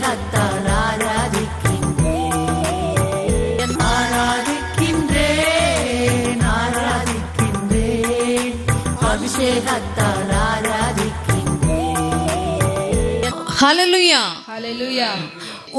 அபிஷேகத்தால் ஆராதிக்கின்றேன், ஆராதிக்கின்றேன், ஆராதிக்கின்றேன், அபிஷேகத்தால் ஆராதிக்கின்றேன். ஹல்லேலூயா, ஹல்லேலூயா.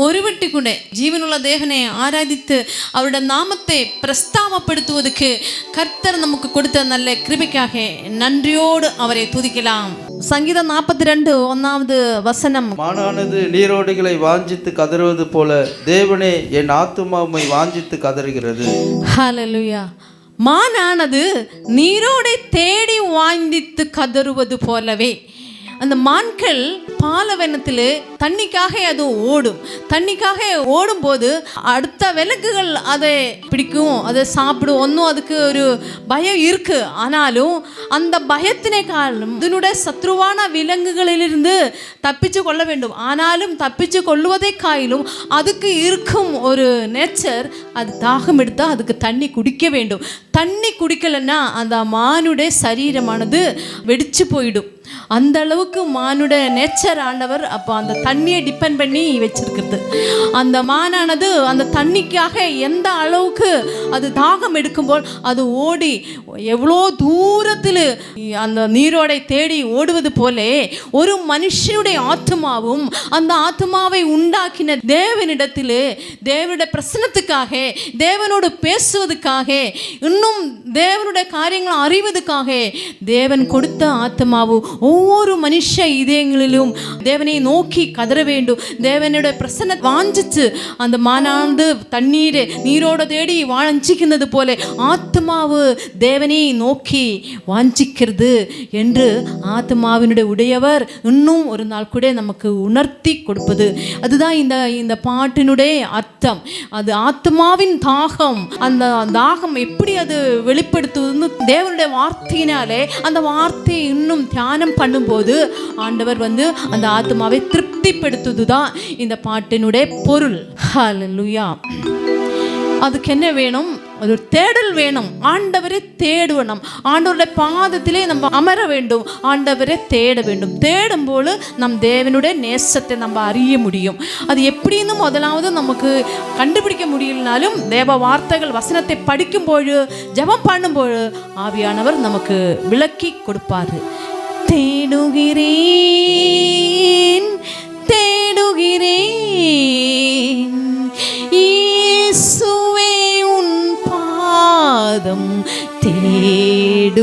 ஒரு விட்டு கூட ஜீவனுள்ள தேவனை ஆராதித்து அவருடைய நாமத்தை பிரஸ்தாபப்படுத்துவதற்கு கர்த்தர் நமக்கு கொடுத்த நல்ல கிருபைக்காக நன்றியோடு அவரை துதிக்கலாம். சங்கீதம் 42 1வது வசனம். மானானது நீரோடைகளை வாஞ்சித்து கதறுவது போல தேவனே என் ஆத்துமாவை வாஞ்சித்து கதறுகிறது. ஹல்லேலூயா. மானானது நீரோடை தேடி வாஞ்சித்து கதறுவது போலவே, அந்த மான்கள் பாலைவனத்தில் தண்ணிக்காக அது ஓடும். தண்ணிக்காக ஓடும்போது அடுத்த விலங்குகள் அதை பிடிக்கும், அதை சாப்பிடும். ஒன்றும் அதுக்கு ஒரு பயம் இருக்கு. ஆனாலும் அந்த பயத்தினை காலம் இதனுடைய சத்ருவான விலங்குகளிலிருந்து தப்பிச்சு கொள்ள வேண்டும். ஆனாலும் தப்பிச்சு கொள்வதை காயிலும் அதுக்கு இருக்கும் ஒரு நேச்சர், அது தாகம் எடுத்தால் அதுக்கு தண்ணி குடிக்க வேண்டும். தண்ணி குடிக்கலைன்னா அந்த மானுடைய சரீரமானது வெடிச்சு போயிடும். அந்த அளவுக்கு மானுடைய நேச்சர் ஆண்டவர் அப்போ அந்த தண்ணியை டிபெண்ட் பண்ணி வச்சிருக்கிறது. அந்த மானானது அந்த தண்ணிக்காக எந்த அளவுக்கு அது தாகம் எடுக்கும்போது அது ஓடி எவ்வளோ தூரத்தில் அந்த நீரோடை தேடி ஓடுவது போலே ஒரு மனுஷனுடைய ஆத்மாவும் அந்த ஆத்மாவை உண்டாக்கின தேவனிடத்தில் தேவனுடைய பிரசன்னத்துக்காக, தேவனோடு பேசுவதுக்காக, இன்னும் தேவனுடைய காரியங்களை அறிவதுக்காக தேவன் கொடுத்த ஆத்மாவும் ஒவ்வொரு மனுஷ இதயங்களிலும் தேவனை நோக்கி கதற வேண்டும். தேவனுடைய பிரசன்ன வாஞ்சிச்சு அந்த மானாண்டு தண்ணீரை நீரோட தேடி வாஞ்சிக்கிறது போல ஆத்மாவு தேவனை நோக்கி வாஞ்சிக்கிறது என்று ஆத்மாவினுடைய உடையவர் இன்னும் ஒரு நாள் கூட நமக்கு உணர்த்தி கொடுப்பது. அதுதான் இந்த பாட்டினுடைய அர்த்தம். அது ஆத்மாவின் தாகம். அந்த தாகம் எப்படி அது வெளிப்படுத்துவதுன்னு தேவனுடைய வார்த்தையினாலே அந்த வார்த்தையை இன்னும் தியானம் பண்ணும்போது ஆண்டவர் அந்த ஆத்மாவை திருப்திப்படுத்துவதுதான் இந்த பாட்டினுடைய பொருள். ஹல்லேலூயா. அதுக்கு என்ன வேணும்? அது ஒரு தேடல் வேணும். ஆண்டவரை தேடுவணும். ஆண்டவருடைய பாதத்திலே நம்ம அமர வேண்டும். ஆண்டவரை தேட வேண்டும். தேடும்போது நம் தேவனுடைய நேசத்தை நம்ம அறிய முடியும். அது எப்படின்னு முதலாவது நமக்கு கண்டுபிடிக்க முடியலனாலும் தேவ வார்த்தைகள் வசனத்தை படிக்கும்போது ஜெபம் பண்ணும்போது ஆவியானவர் நமக்கு விளக்கி கொடுப்பார். தேடுகிறேன், தேடுகிறேன் இயேசுவே உன் பாதம் தேடுகிறேன்.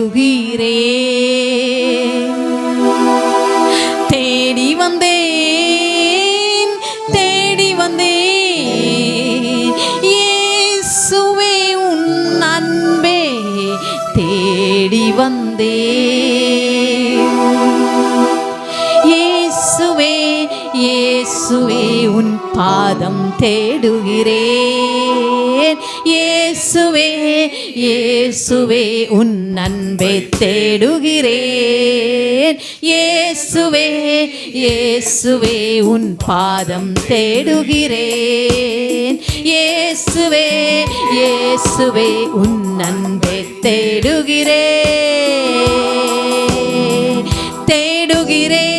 தேடி வந்தேன், தேடி வந்தேன் இயேசுவே உன் அன்பே தேடி வந்தேன். இயேசுவே, இயேசுவே உன் பாதம் தேடுகிறேன். இயேசுவே, இயேசுவே உன் அன்பை தேடுகிறேன். இயேசுவே, இயேசுவே உன் பாதம் தேடுகிறேன். இயேசுவே, இயேசுவே உன் அன்பை தேடுகிறேன். தேடுகிறேன்,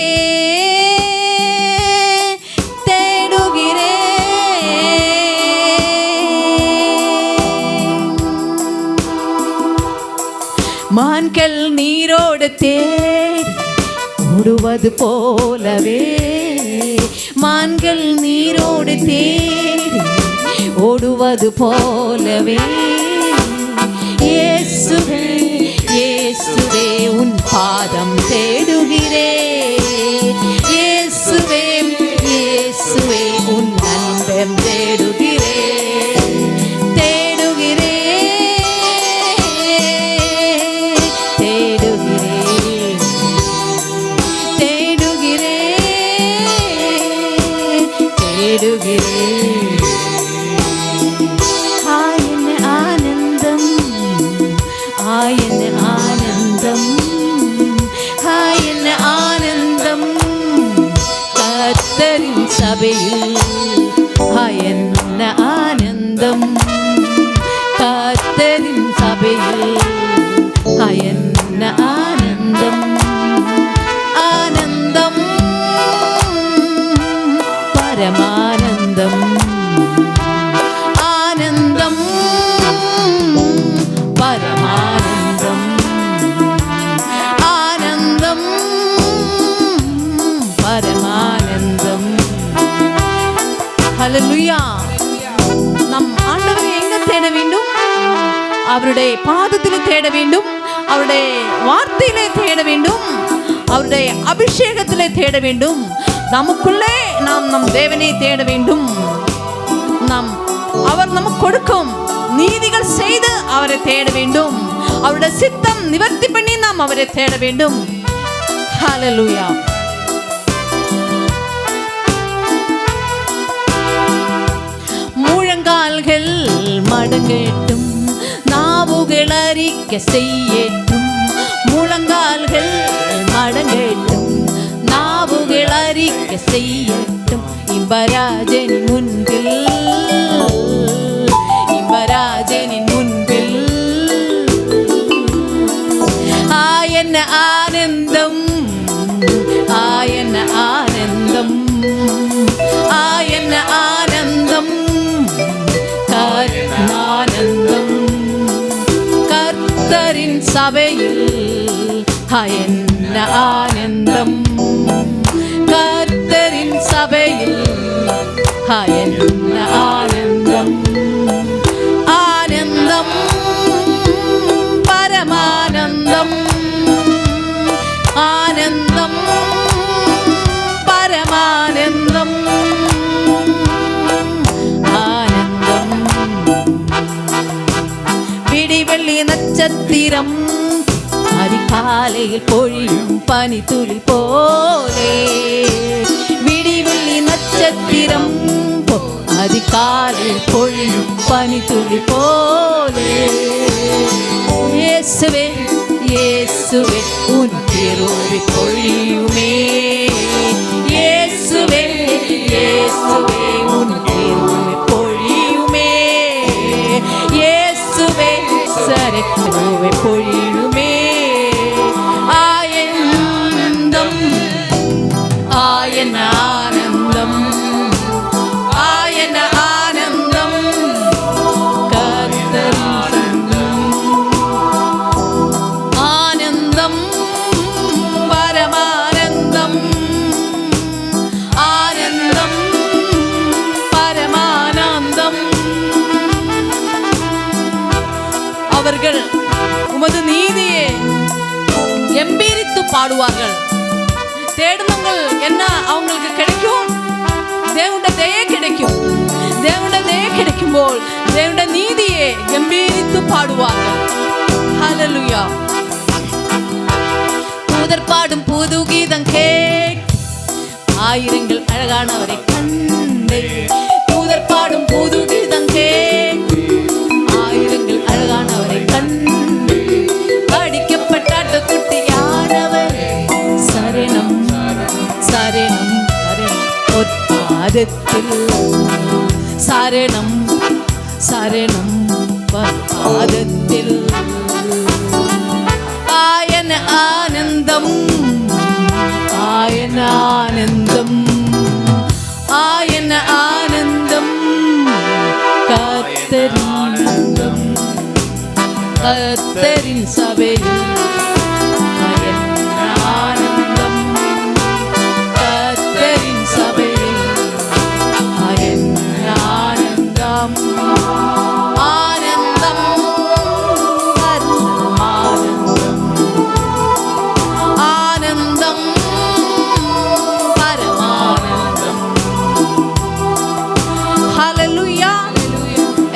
மான்கள் நீரோடு தேடி ஓடுவது போலவே, மான்கள் நீரோடு தேடி ஓடுவது போலவே இயேசுவே, இயேசுவே உன் பாதம் தேடுகிறேன். இயேசுவே, இயேசுவே உன் அன்பம் தேடுகிறேன். ஆயன ஆனந்தம், ஆயன ஆனந்தம், ஆயன ஆனந்தம் கர்த்தரின் சபையில். ஆயன ஆனந்தம் கர்த்தரின் சபையில். ஆயன ஆனந்தம், ஆனந்தம் பரமா ஹல்லேலூயா. நம் ஆண்டவரை எங்க தேட வேண்டும்? அவருடைய பாதத்திலே தேட வேண்டும், அவருடைய வார்த்தையிலே தேட வேண்டும், அவருடைய அபிஷேகத்திலே தேட வேண்டும். நமக்குள்ளே நாம் நம் தேவனை தேட வேண்டும். அவர் நமக்கு கொடுக்கும் நீதிகள் செய்து அவரை தேட வேண்டும். அவருடைய சித்தம் நிவர்த்தி பண்ணி நாம் அவரை தேட வேண்டும். ஹல்லேலூயா. முழங்கால்கள் மடங்கட்டும், நாவுகள் அறிக்கை செய்யட்டும். முழங்கால்கள் மடங்கட்டும், நாவுகள் அறிக்கை செய்யட்டும். இன்பராஜனின் முன்பில், இன்பராஜனின் முன்பில் ஆயன ஆனந்தம், ஆயன ஆனந்தம், ஆயன ஆனந்தம், ஆனந்தம். கர்த்தரின் சபையில் என்ன ஆனந்தம், கர்த்தரின் சபையில் என்ன ஆனந்தம், ஆனந்தம், பரமானந்தம், ஆனந்தம், பரமானந்தம், ஆனந்தம். விடிவெள்ளி நட்சத்திரம் அதிகாலையில் பொழியும் பனித்துளி போலே, விடிவெள்ளி நட்சத்திரம் அதிகாலையில் பொழியும் பனித்துளி போலே. இயேசுவே இயேசுவே உன் திருவி பொழியுமே, இயேசுவே இயேசுவே உன் திருவி பொழியுமே, இயேசுவே சரி திருவி பொழியுமே. ஆனந்தம், ஆயன ஆனந்தம், ஆயன ஆனந்தம், கர்த்தரின் ஆனந்தம், பரமானந்தம், ஆனந்தம், பரமானந்தம். அவர்கள் உமது நீதியை எம்பீரித்து பாடுவார்கள். தேடுனங்கள் என்ன அவங்களுக்கு கிடைக்கும்? தேவனுடைய தயை கிடைக்கும். தேவனுடைய தயை கிடைக்கும் போல் தேவனுடைய நீதியை கம்பீரித்து பாடுவார்கள். ஹல்லேலூயா. தூதர் பாடும் புது கீதம் கேட், ஆயிரங்கள் அழகானவரை கண்டே. தூதர் பாடும் புது கீதம் கேட், ஆயிரங்கள் அழகானவரை கண்டே. அடிக்கப்பட்ட குட்டியானவர் சரணம், சரணம், சரணம் பொற்பாதத்தில், சரணம், சரணம் பொற்பாதத்தில். ஆயன ஆனந்தம், ஆயன ஆனந்தம், ஆயன ஆனந்தம், கர்த்தரின் ஆனந்தம், கர்த்தரின் சபையில் ஆயன ஆனந்தம், கர்த்தரின் சபையில் ஆயன ஆனந்தம், ஆனந்தம், ஆனந்தம், ஆனந்தம், பரமானந்தம். ஹல்லேலூயா.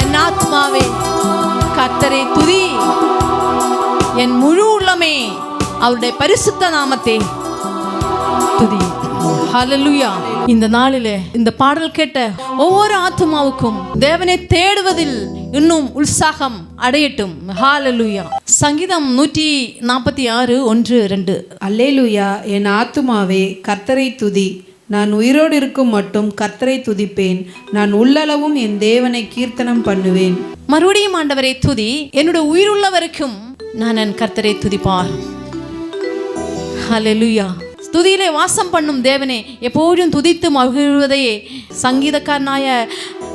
என் ஆத்மாவே கர்த்தரை துதி, என் முழு உள்ளமே அவருடைய பரிசுத்த நாமத்தை துதி. ஹல்லேலூயா. இந்த நாளிலே இந்த பாடல் கேட்ட ஒவ்வொரு ஆத்துமாவுக்கும் தேவனை தேடுவதில் இன்னும் உற்சாகம் அடையட்டும். ஹல்லேலூயா. சங்கீதம் 146 1 2. அல்லேலூயா. என் ஆத்துமாவே கர்த்தரை துதி, நான் உயிரோடு இருக்கும் மட்டும் கர்த்தரை துதிப்பேன், நான் உள்ளளவும் என் தேவனை கீர்த்தனம் பண்ணுவேன். மறுபடியும் ஆண்டவரை துதி, என்னுடைய உயிருள்ள வரைக்கும் நான் என் கர்த்தரை துதிப்பார். ஹல்லேலூயா. துதியிலே வாசம் பண்ணும் தேவனே எப்போதும் துதித்து மகிழ்வதையே சங்கீதக்காரனாய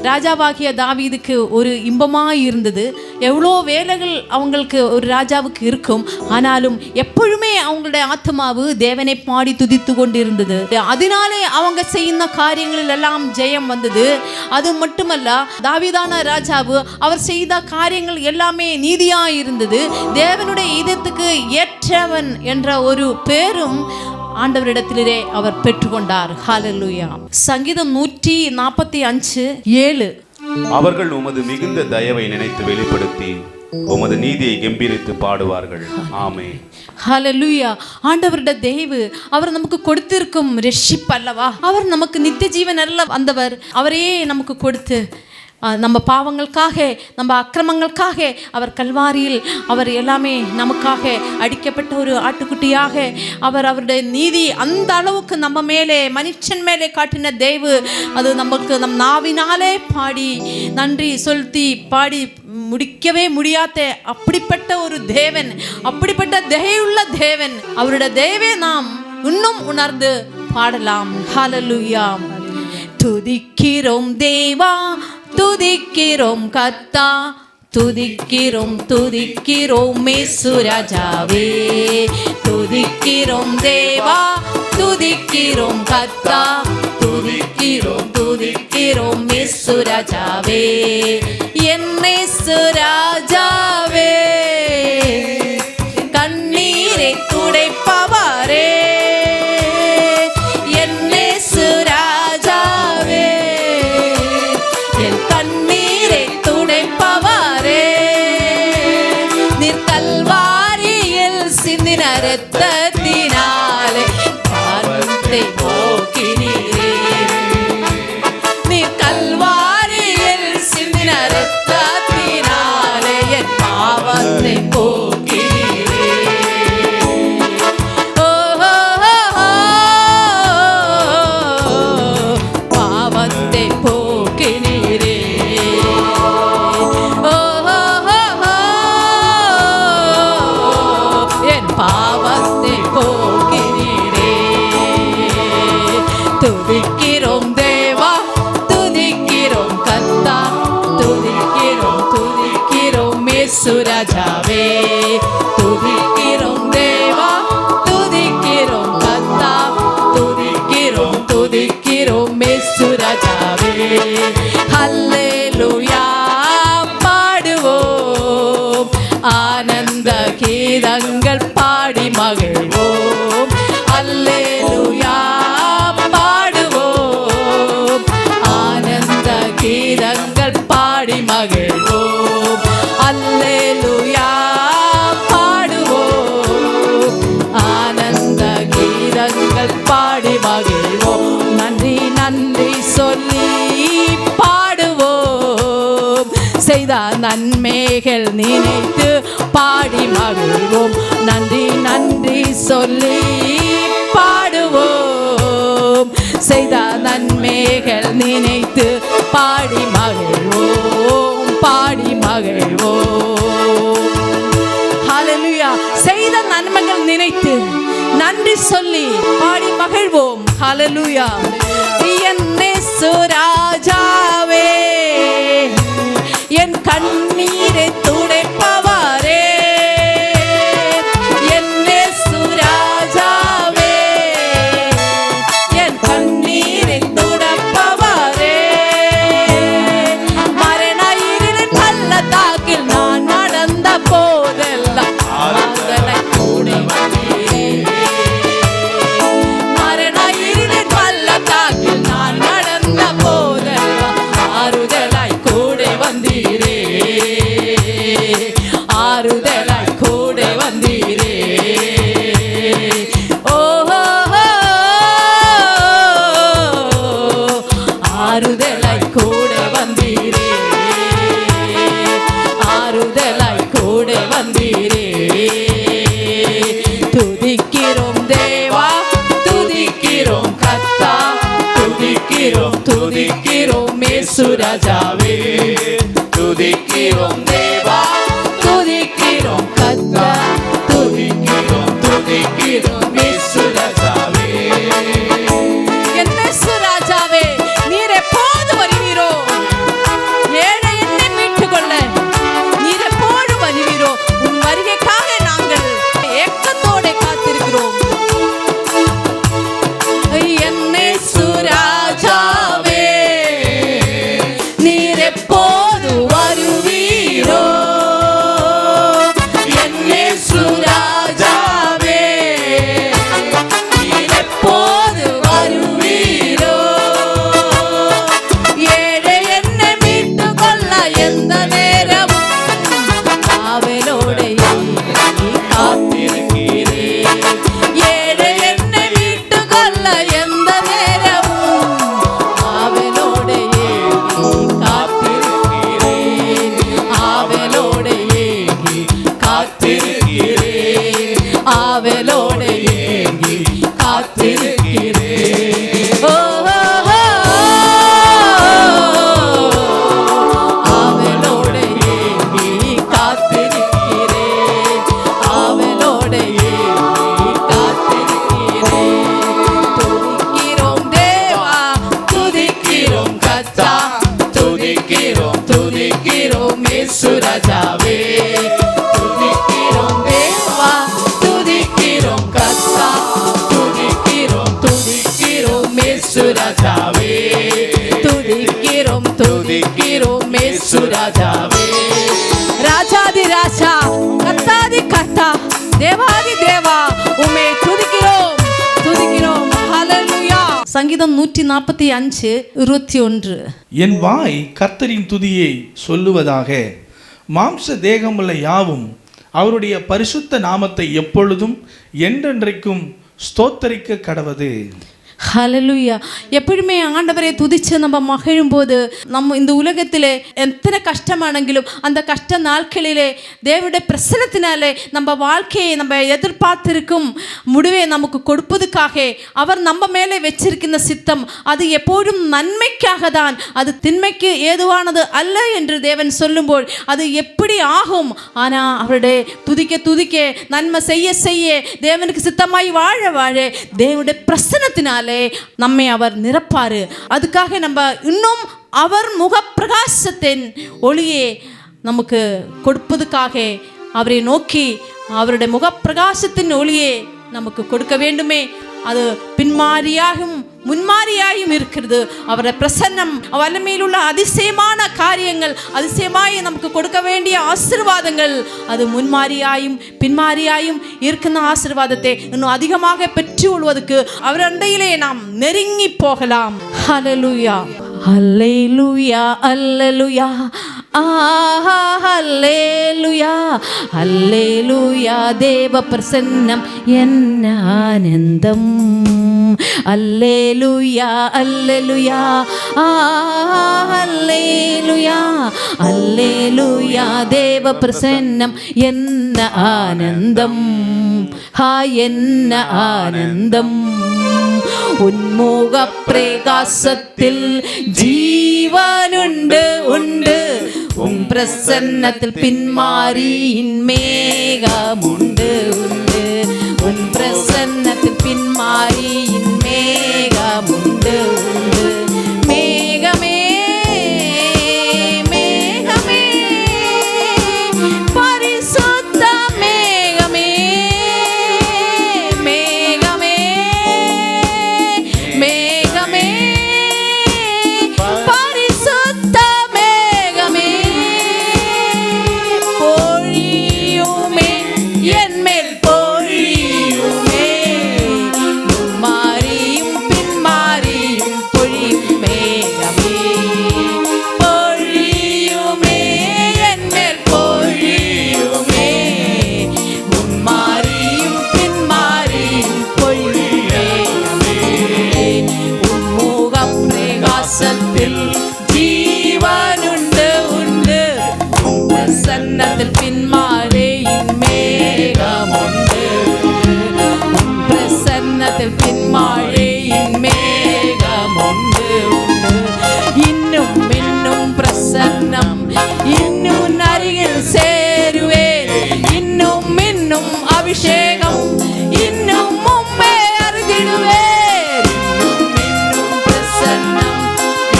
ராஜாவாகிய தாவீதுக்கு ஒரு இன்பமாய் இருந்தது. எவ்வளோ வேலைகள் அவங்களுக்கு ஒரு ராஜாவுக்கு இருக்கும், ஆனாலும் எப்பொழுதுமே அவங்களுடைய ஆத்மாவு தேவனை பாடி துதித்து கொண்டு இருந்தது. அதனாலே அவங்க செய்யுന്ന காரியங்களில் எல்லாம் ஜெயம் வந்தது. அது மட்டுமல்ல, தாவீதான ராஜாவு அவர் செய்த காரியங்கள் எல்லாமே நீதியாய் இருந்தது. தேவனுடைய இதயத்துக்கு ஏற்றவன் என்ற ஒரு பேரும் ஆண்டவரிடத்திலே அவர் பெற்றுக்கொண்டார். ஹல்லேலூயா. சங்கீதம் 145:7. அவர்கள் உமது மிகுந்த தயவை நினைத்து வெளிப்படுத்தி உமது நீதியை கம்பீரித்து பாடுவார்கள். ஆமென். ஹல்லேலூயா. ஆண்டவருடைய தயவு, அவர் நமக்கு கொடுத்திருக்கும் ரட்சிப்பு அல்லவா, அவர் நமக்கு நித்திய ஜீவன் அல்ல வந்தவர், அவரையே நமக்கு கொடுத்து நம்ம பாவங்களுக்காக, நம்ம அக்கிரமங்களுக்காக அவர் கல்வாரியில் அவர் எல்லாமே நமக்காக அடிக்கப்பட்ட ஒரு ஆட்டுக்குட்டியாக அவர் அவருடைய நீதி அந்த அளவுக்கு நம்ம மேலே, மனுஷன் மேலே காட்டின தயவு, அது நமக்கு நம் நாவினாலே பாடி நன்றி செலுத்தி பாடி முடிக்கவே முடியாத அப்படிப்பட்ட ஒரு தேவன், அப்படிப்பட்ட தயவுள்ள தேவன். அவருடைய தயவை நாம் இன்னும் உணர்ந்து பாடலாம். ஹல்லேலூயா. துதிக்கிறோம் தேவா, துதிக்கிறோம் கர்த்தா, துதிக்கிறோம் துதிக்கிறோம் இயேசு ராஜாவே. துதிக்கிறோம் தேவா, துதிக்கிறோம் கர்த்தா, துதிக்கிறோம் துதிக்கிறோம் இயேசு ராஜாவே. என் இயேசு ராஜாவே, கண்ணீரை துடைப்பவரே, என் இயேசு ராஜாவே, என் கண்ணீரை துடைப்பவரே. நீர் கல்வாரியில் சிந்தின இரத்தத்தினாலே பாவத்தை போக்கினீரே. நீர் கல்வாரியில் சிந்தின இரத்தத்தினாலே என் பாவத்தை போக்கினீரே. பாவத்தை போக்கினீரே. என் பாவத்தை போக்கினீரே. துதிக்கிறோம் தேவா, துதிக்கிறோம் கர்த்தா, துதிக்கிறோம் துதிக்கிறோம் இயேசு ராஜாவே. துதிக்கிறோம் தேவா, துதிக்கிறோம் கர்த்தா, துதிக்கிறோம் துதிக்கிறோம் இயேசு ராஜாவே. ஹல்லேலூயா பாடுவோம், ஆனந்த கீதங்கள் பாடி மகிழ்வோம். அல்லேலூயா பாடுவோம், ஆனந்த கீதங்கள் பாடி மகிழ்வோம். அல்லேலூயா பாடுவோம், ஆனந்த கீதங்கள் பாடி மகிழ்வோம். நன்றி நன்றி சொல்லி பாடுவோம், செய்த நன்மைகள் நினைத்து பாடி மகிழ்வோம். நன்றி நன்றி சொல்லி பாடுவோம், செய்த நன்மைகள் நினைத்து பாடி மகிழ்வோம், பாடி மகிழ்வோம். ஹல்லேலூயா. செய்த நன்மைகள் நினைத்து நன்றி சொல்லி பாடி மகிழ்வோம். ஹல்லேலூயா. என் இயேசு ராஜாவே, என் கண்ணீரை துடைப்பவரே, என் இயேசு ராஜாவே, என் கண்ணீரை துடைப்பவரே. மரண இருளின் பள்ளத்தாக்கில் நான் நடந்த போதெல்லாம் ஆறுதலை கூட வந்தீரே. மரண இருளின் பள்ளத்தாக்கில் நான் நடந்த போதெல்லாம் ஆறுதலாய் கூட வந்தீரே. ஆறுதலாய் கூட வந்தீரே. ஓஹோ, ஆறுதலாய் கூட வந்தீரே. ஆறுதலாய் கூட வந்தீரே. துதிக்கிறோம் தேவா, துதிக்கிறோம் கர்த்தா, துதிக்கிறோம் துதிக்கிறோம் இயேசு ராஜாவே. துதிக்கிறோம் தேவா, துதிக்கிறோம் கர்த்தா, துதிக்கிறோம் துதிக்கிறோம் இயேசு ராஜாவே. என் இயேசு ராஜாவே, நீர் எப்போது வருவீரோ காத்திருக்கிறேன். ஓ, ஓ, ஓ, அவளோடு ஏங்கி காத்திருக்கிறேன். அவளோடு ஏங்கி காத்திருக்கிறேன். துதிக்கிறோம் தேவா, துதிக்கிறோம் கர்த்தா, துதிக்கிறோம் துதிக்கிறோம் இயேசு ராஜாவே. துதிக்கிறோம் தேவா, துதிக்கிறோம் கர்த்தா, துதிக்கிறோம் துதிக்கிறோம் இயேசு ராஜாவே. துதிக்கிறோம் துதிக்கிறோம் இயேசு ராஜாவே. ராஜாதி ராஜா, கர்த்தாதி கர்த்தா, தேவாதி தேவா, உம்மை துதிக்கிறோம் துதிக்கிறோம். ஹல்லேலூயா. சங்கீதம் 145:21. என் வாய் கர்த்தரின் துதியை சொல்லுவதாக, மாம்ச தேகமுள்ள யாவும் அவருடைய பரிசுத்த நாமத்தை எப்பொழுதும் என்றென்றைக்கும் ஸ்தோத்தரிக்க கடவது. ஹல்லேலூயா. எப்பொழுதுமே ஆண்டவரை துதிச்சு நம்ம மகிழும்போது, நம்ம இந்த உலகத்திலே எத்தனை கஷ்டமானங்களும் அந்த கஷ்ட நாட்களிலே தேவனுடைய பிரசன்னத்தினாலே நம்ம வாழ்க்கையை நம்ம எதிர்பார்த்திருக்கும் முடிவை நமக்கு கொடுப்பதுக்காக அவர் நம்ம மேலே வச்சிருக்கின்ற சித்தம் அது எப்போதும் நன்மைக்காக தான், அது திண்மைக்கு ஏதுவானது அல்ல என்று தேவன் சொல்லும்போது அது எப்படி ஆகும்? ஆனால் அவருடைய துதிக்க துதிக்க நன்மை செய்ய செய்ய தேவனுக்கு சித்தமாய் வாழ வாழ தேவனுடைய பிரசன்னத்தினாலே நம்மை அவர் நிரப்பாரு. அதுக்காக நம்ம இன்னும் அவர் முக பிரகாசத்தின் ஒளியை நமக்கு கொடுப்பதுக்காக அவரை நோக்கி அவருடைய முக பிரகாசத்தின் ஒளியை நமக்கு கொடுக்க வேண்டுமே. அது பின்மாறியாகவும் முன்மாறியாயும் இருக்கிறது. அவருடைய பிரசன்னம், வல்லமையில் உள்ள அதிசயமான காரியங்கள், அதிசயமாய் நமக்கு கொடுக்க வேண்டிய ஆசீர்வாதங்கள், அது முன்மாறியாயும் பின்மாறியாயும் இருக்கின்ற ஆசீர்வாதத்தை இன்னும் அதிகமாக பெற்று கொள்வதற்கு அவர் அண்டையிலே நாம் நெருங்கி போகலாம். ஹல்லேலூயா, ஹல்லேலூயா, ஹல்லேலூயா, ஆஹா ஹல்லேலூயா, ஹல்லேலூயா. தேவ பிரசன்னம் என்ன ஆனந்தம். அல்லேலூயா, அல்லேலூயா, ஆஹா அல்லேலூயா, அல்லேலூயா. தேவ பிரசன்னம் என்ன ஆனந்தம். ஹா என்ன ஆனந்தம். உன்முக பிரகாசத்தில் ஜீவனுண்டு உண்டு. உன் பிரசன்னத்தில் பின்மாரியின் மேகமுண்டு உண்டு. உன் பிரசன்னத்தில் பின்மாரியின் மேகமுண்டு உண்டு. மேகமே மேகமே பரிசுத்த மேகமே மேகமே மேகமே பரிசுத்த மேகமே பொழியுமே என்மேல் பொழியுமே. மாறியும் பின்மாறியும் பொழியும் மேகமே பொழியுமே என்மேல் பொழியுமே. மாறியும் பின்மாறியும் பொழியும் மேகமே. உன்முக பிரகாசத்தில் ஜீவனுண்டு உண்டு. பிரசன்னத்தில் பின்மாரியின் மேகமுண்டு. பிரசன்னத்தில் பின்மாரியின் மேகமுண்டு உண்டு. இன்னும் இன்னும் பிரசன்னம், இன்னும் அருகில் சேருவேன். இன்னும் இன்னும் அபிஷேகம், இன்னும் உம்மை அறிந்திடுவேன். இன்னும் இன்னும் பிரசன்னம்,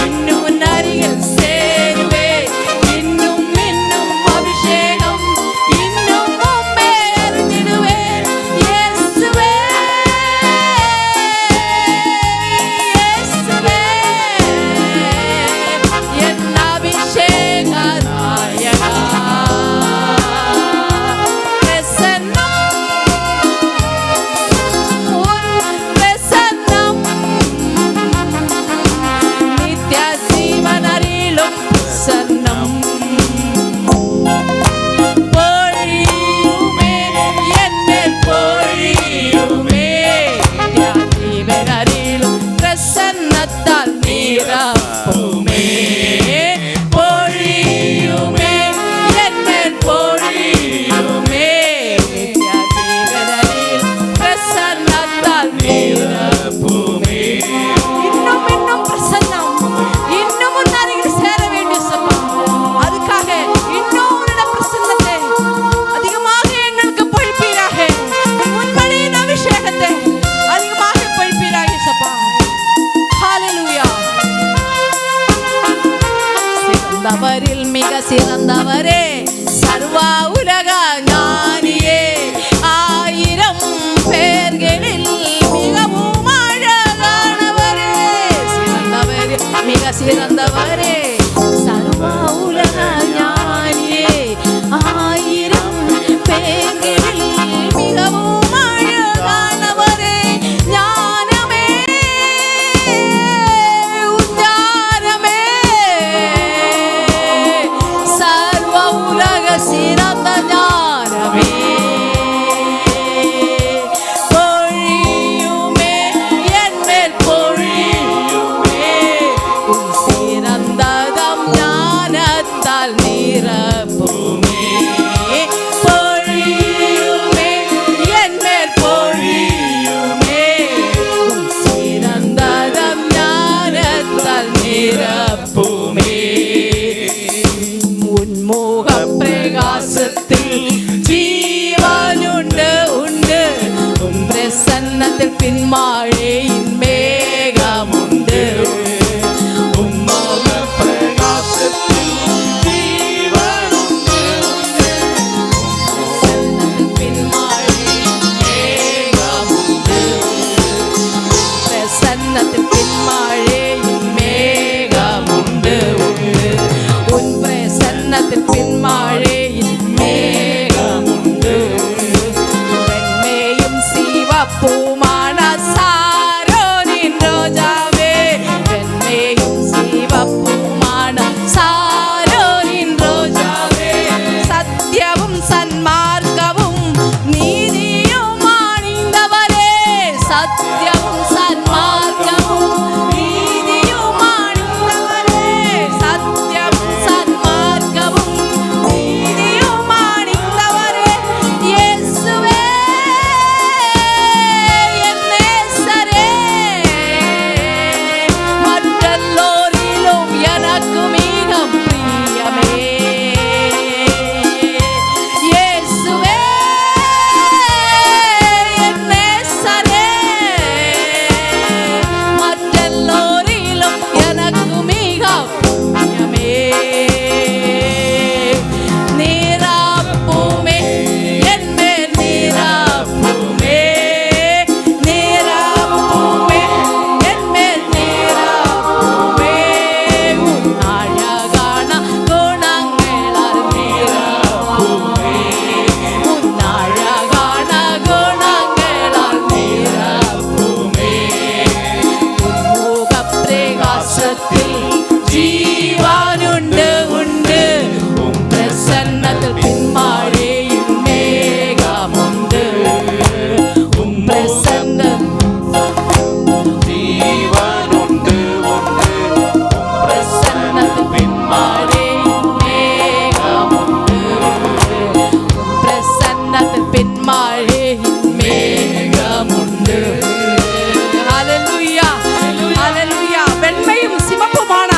இன்னும் அருகில் சேருவேன். இன்னும் இன்னும் அபிஷேகம், இன்னும் உம்மை அறிந்திடுவேன். இயேசுவே சிறந்தவரே, சர்வ உலக ஞானியே, 1000 பேர்களில் மிகவும் அழகானவரே, சிறந்தவரே, மிக சிறந்தவரே, சர்வ உலக ஞானியே, 1000 பேர்களில் மிகவும் அழகானவரே, ஞானமே உஞ்ஞானமே, சர்வ உலக சிறந்த ஞானமே, பொழியுமே என்மேல் பொழியுமே, உன் சிறந்ததம் ஞானத்தால் நிரப்புமே, பொழியுமே என்மேல் பொழியுமே, உன் சிறந்ததம் ஞானத்தால் நிரப்புமே, உன்முக பிரகாசத்தில் ஜீவனுண்டு உண்டு, உன் பிரசன்னத்தில் பின்மாழையின் மேகமுண்டு, உன்முக பிரகாசத்தில் ஜீவனுண்டு உண்டு, பிரசன்னத்தில் பின்மாழையின் மேகமுண்டு, பிரசன்னத்தில் பின்மாழையின் மேகமுண்டு உண்டு, உன் பிரசன்னத்தில் பின்மாழையின் மேகமுண்டு, வெண்மையும் சிவப்புமான சாரோனின் ரோஜாவே, வெண்மையும் சிவப்புமான சாரோனின் ரோஜாவே, சத்தியமும் சன்மார்க்கமும் நீதியும் அணிந்தவரே, சத்தியமும் சன்மார்க்கமும் நீதியும் அணிந்தவரே, சத்தியமும் சன்மார்க்கமும் நீதியும் அணிந்தவரே, இயேசுவே என் நேசரே, மற்றெல்லோரிலும் எனக்கு மிக பிரியமே, இயேசுவே என் நேசரே, மற்றெல்லோரிலும் எனக்கு மிக பிரியமே, நீராப்புமே என்மேல் நீராப்புமே, நீராப்புமே என்மேல் நீராப்புமே, உன் அழகான குணங்களால் நீராப்புமே, உன் அழகான குணங்களால் நீராப்புமே, உன்முக பிரகாசத்தில் ஜீவனுண்டு உண்டு, உன் பிரசன்னத்தில் பின்மாழையின் மேகமுண்டு, உன் பிரசன்ன ஜீவனுண்டு உண்டு, உன் பிரசன்னத்தில் பின்மாழையின் மேகமுண்டு, உன் பிரசன்னத்தில் பின்மாழையின் மேகமுண்டு. ஹல்லேலூயா, ஹல்லேலூயா. வெண்மையும் சிவப்புமான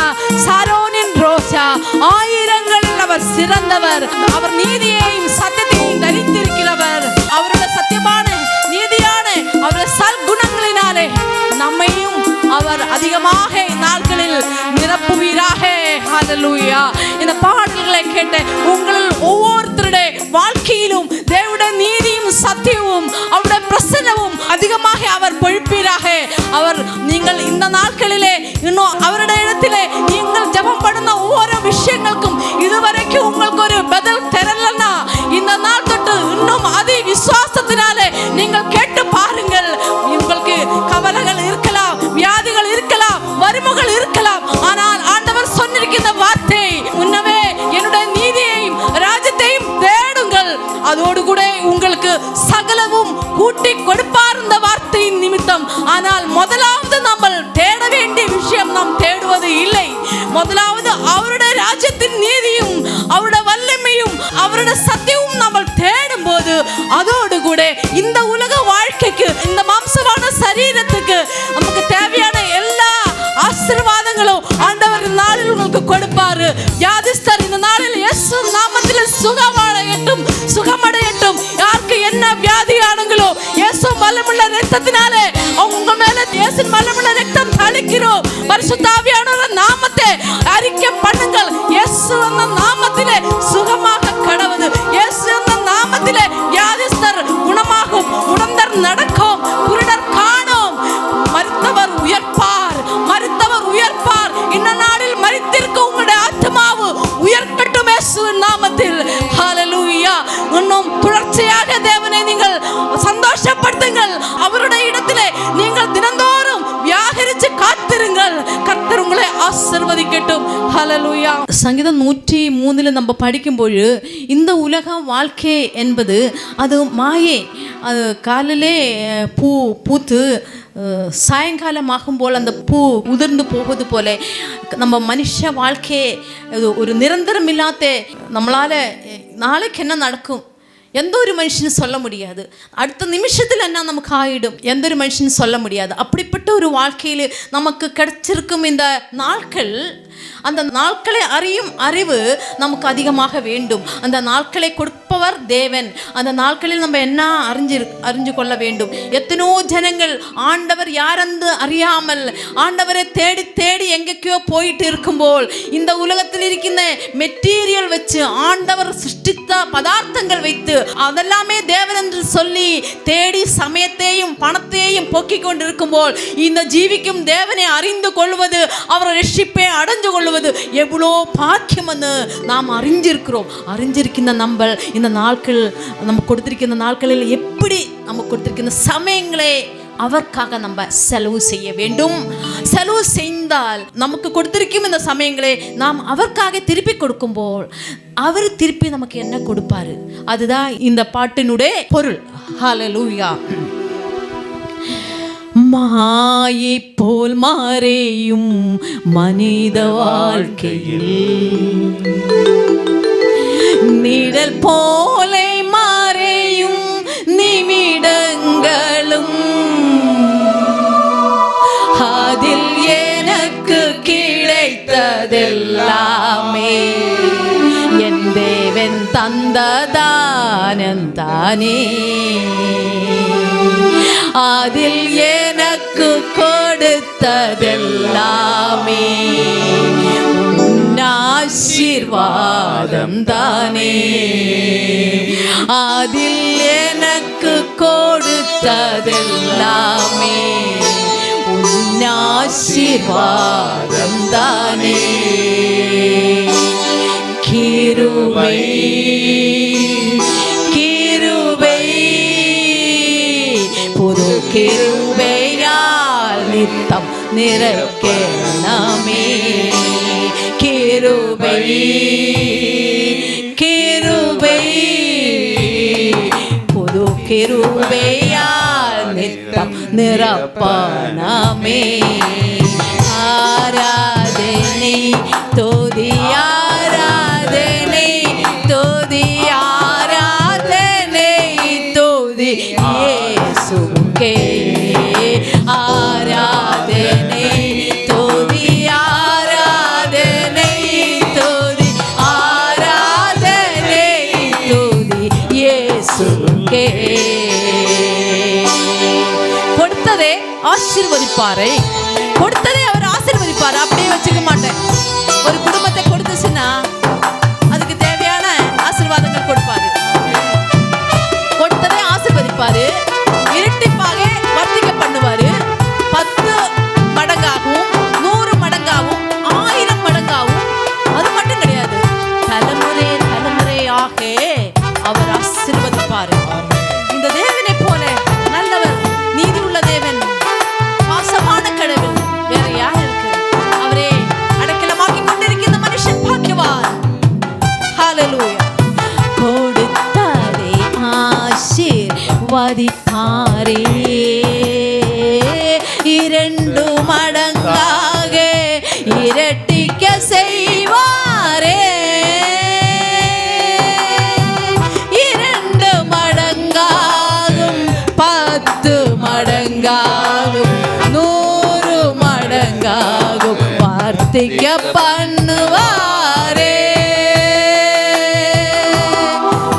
சாரோனின் ரோஜா, 1000களில் அவர் சிறந்தவர், அவர் நீதியையும் சத்தியத்தையும் தரித்திருக்கிறவர், அவருடைய சத்தியமான நீதியான அவருடைய சல்குணங்களினாலே நம்மையும் அவர் அதிகமாக நாட்களில் நிரப்புவீராக. ஹல்லேலூயா. இந்த பாடல்களை கேட்ட உங்களில் ஒவ்வொருத்தருடைய வாழ்க்கையிலும் தேவனுடைய நீதியும் சத்தியமும் அவருடைய பிரசன்னமும் அதிகமாக அவர் பொழிப்பீராக. அவர் நீங்கள் இந்த நாட்களிலே இன்னும் அவருடைய இடத்திலே நீங்கள் ஜெபம் பண்ணுന്ന ஒவ்வொரு விஷயங்களுக்கும் இதுவரைக்கும் உங்களுக்கு ஒரு பதில் தெரியலன்னா இந்த நாள் தொட்டு இன்னும் அதி விசுவாசத்தினாலே நீங்கள் கேட்டு பாருங்கள். உங்களுக்கு கவலைகள் இருக்கலாம், வியாதிகள் இருக்கலாம், வறுமைகள் இருக்கலாம், ஆனால் ஆண்டவர் சொன்னிருக்கிற வார்த்தை முன்னமே என்னுடைய நீதியையும் ராஜ்யத்தையும் தேடுங்கள், அதோடு கூட உங்களுக்கு சகலமும் கூட்டி கொடுப்பார் இந்த வார்த்தையின் நிமித்தம். ஆனால் முதலாவது நம்ம தேட வேண்டிய விஷயம் நாம் தேடுவது இல்லை. முதலாவது அவருடைய ராஜ்யத்தின் நீதியும் அவருடைய வல்லமையும் அவருடைய சத்தியமும் நம்ம தேடும் போது அதோடு கூட இந்த உலக வாழ்க்கைக்கு இந்த மாம்சமான சரீரத்துக்கு நமக்கு தேவையான எல்லா ஆசீர்வாதங்களும் ஆண்டவர் இந்த நாளில் உங்களுக்கு கொடுப்பாரு. வியாதிஸ்தர் இந்த நாளில் இயேசு நாமத்தில் சுகமடையட்டும், சுகமடையட்டும். யாருக்கு என்ன வியாதி ஆனங்களோ இயேசு வல்லமையுள்ள இரத்தத்தினாலே அவங்க மேல இயேசு வல்லமையுள்ள இரத்தம் தளிக்கிறோம். பரிசுத்த ஆவியானவரின் நாமத்தை அறிக்கை பண்ணுங்கள். இயேசு அந்த நாமத்தில் சங்கீதம் 103 நம்ம படிக்கும்போது இந்த உலக வாழ்க்கை என்பது அது மாயை. அது காலையிலே பூத்து சாயங்காலம் ஆகும்போல் அந்த பூ உதிர்ந்து போவது போல நம்ம மனுஷ வாழ்க்கையே ஒரு நிரந்தரம் இல்லாத, நம்மளால் நாளைக்கு என்ன நடக்கும் எந்த ஒரு மனுஷனும் சொல்ல முடியாது, அடுத்த நிமிஷத்தில் என்ன நமக்கு ஆகிடும் எந்த ஒரு மனுஷனும் சொல்ல முடியாது. அப்படிப்பட்ட ஒரு வாழ்க்கையில் நமக்கு கிடைச்சிருக்கும் இந்த நாட்கள், அந்த நாட்களை அறியும் அறிவு நமக்கு அதிகமாக வேண்டும். அந்த நாட்களை கொடுப்பவர் தேவன். அந்த நாட்களில் நம்ம என்ன அறிஞ்சு கொள்ள வேண்டும். எத்தனோ ஜனங்கள் ஆண்டவர் யாரென்று அறியாமல் ஆண்டவரை தேடி தேடி எங்கேயோ போயிட்டு இருக்கும்போல் இந்த உலகத்தில் இருக்கின்ற மெட்டீரியல் வச்சு ஆண்டவர் சிருஷ்டித்த பதார்த்தங்கள் வைத்து அதெல்லாமே தேவன் என்று சொல்லி தேடி சமயத்தையும் பணத்தையும் போக்கிக் கொண்டிருக்கும்போல் இந்த ஜீவிக்கும் தேவனை அறிந்து கொள்வது, அவரை ரட்சிப்பை அடைஞ்சு கொள்வது எவ்வளோ பாக்கியம் என்று நாம் அறிஞ்சிருக்கின்ற நம்ம இந்த நாட்கள் நமக்கு கொடுத்திருக்கின்ற நாட்களில் எப்படி நமக்கு கொடுத்திருக்கின்ற சமயங்களே அவருக்காக நம்ம செலவு செய்ய வேண்டும். செலவு செய்தால் நமக்கு கொடுத்திருக்கும் இந்த சமயங்களை நாம் அவருக்காக திருப்பி கொடுக்கும்போது அவர் திருப்பி நமக்கு என்ன கொடுப்பாரு, அதுதான் இந்த பாட்டினுடைய பொருள். ஹல்லேலூயா. மாயை போல் மாறேயும் மனித வாழ்க்கையில் நிழல் போலே மாறேயும் நிமிடங்களும் அதில் எனக்கு கிடைத்ததெல்லாமே என் தேவன் தந்ததானே. அதில் எனக்கு கொடுத்ததெல்லாமே ஆசீர்வாதம் தானே. அதில் எனக்கு கொடுத்ததெல்லாமே ஆசீர்வாதம் தானே. கிருபை புது கிருபையால் நித்தம் நிரப்பேனமே. கிருபை புது கிருபையால் நித்தம் நிரப்பனமே. ஆராதனை துதி ஆராதனை துதி ஆராதனை துதி இயேசுவுக்கே. ஆராதனை துதி ஆராதனை துதி ஆராதனை துதி இயேசுவுக்கே. கொடுத்ததே ஆசீர்வதிப்பாரே, கொடுத்ததே அவர் ஆசீர்வதிப்பார். அப்படியே வச்சுக்க மாட்டேன். ஒரு குடும்பத்தை கொடுத்துச்சுன்னா அதுக்கு தேவையான ஆசீர்வாதங்கள் கொடுப்பாரு. கொடுத்ததே ஆசீர்வதிப்பாரு, இரட்டிப்பாக வர்த்திக்க பண்ணுவாரு. 10 மடங்காகவும் 100 மடங்காகவும் 1000 மடங்காகவும். அது மட்டும் கிடையாது, தலைமுறையாக அவர் ஆசீர்வதிப்பாரு. இந்த தேவனை போல நல்லவர், நீதி உள்ள தேவன், பாசமான கடவுள் வேற யார் இருக்கு? அவரே அடைக்கலமாக்கி கொண்டிருக்கிற மனுஷன் பாக்கியவான். ஹல்லேலூயா. கொடுத்தாரே ஆசீர்வதிப்பாரே, 2 மடங்காக இரட்டிக்க செய்வாரே. 2 மடங்காகும் 10 மடங்காகும் 100 மடங்காகும் வார்த்திக்க பண்ணுவாரே.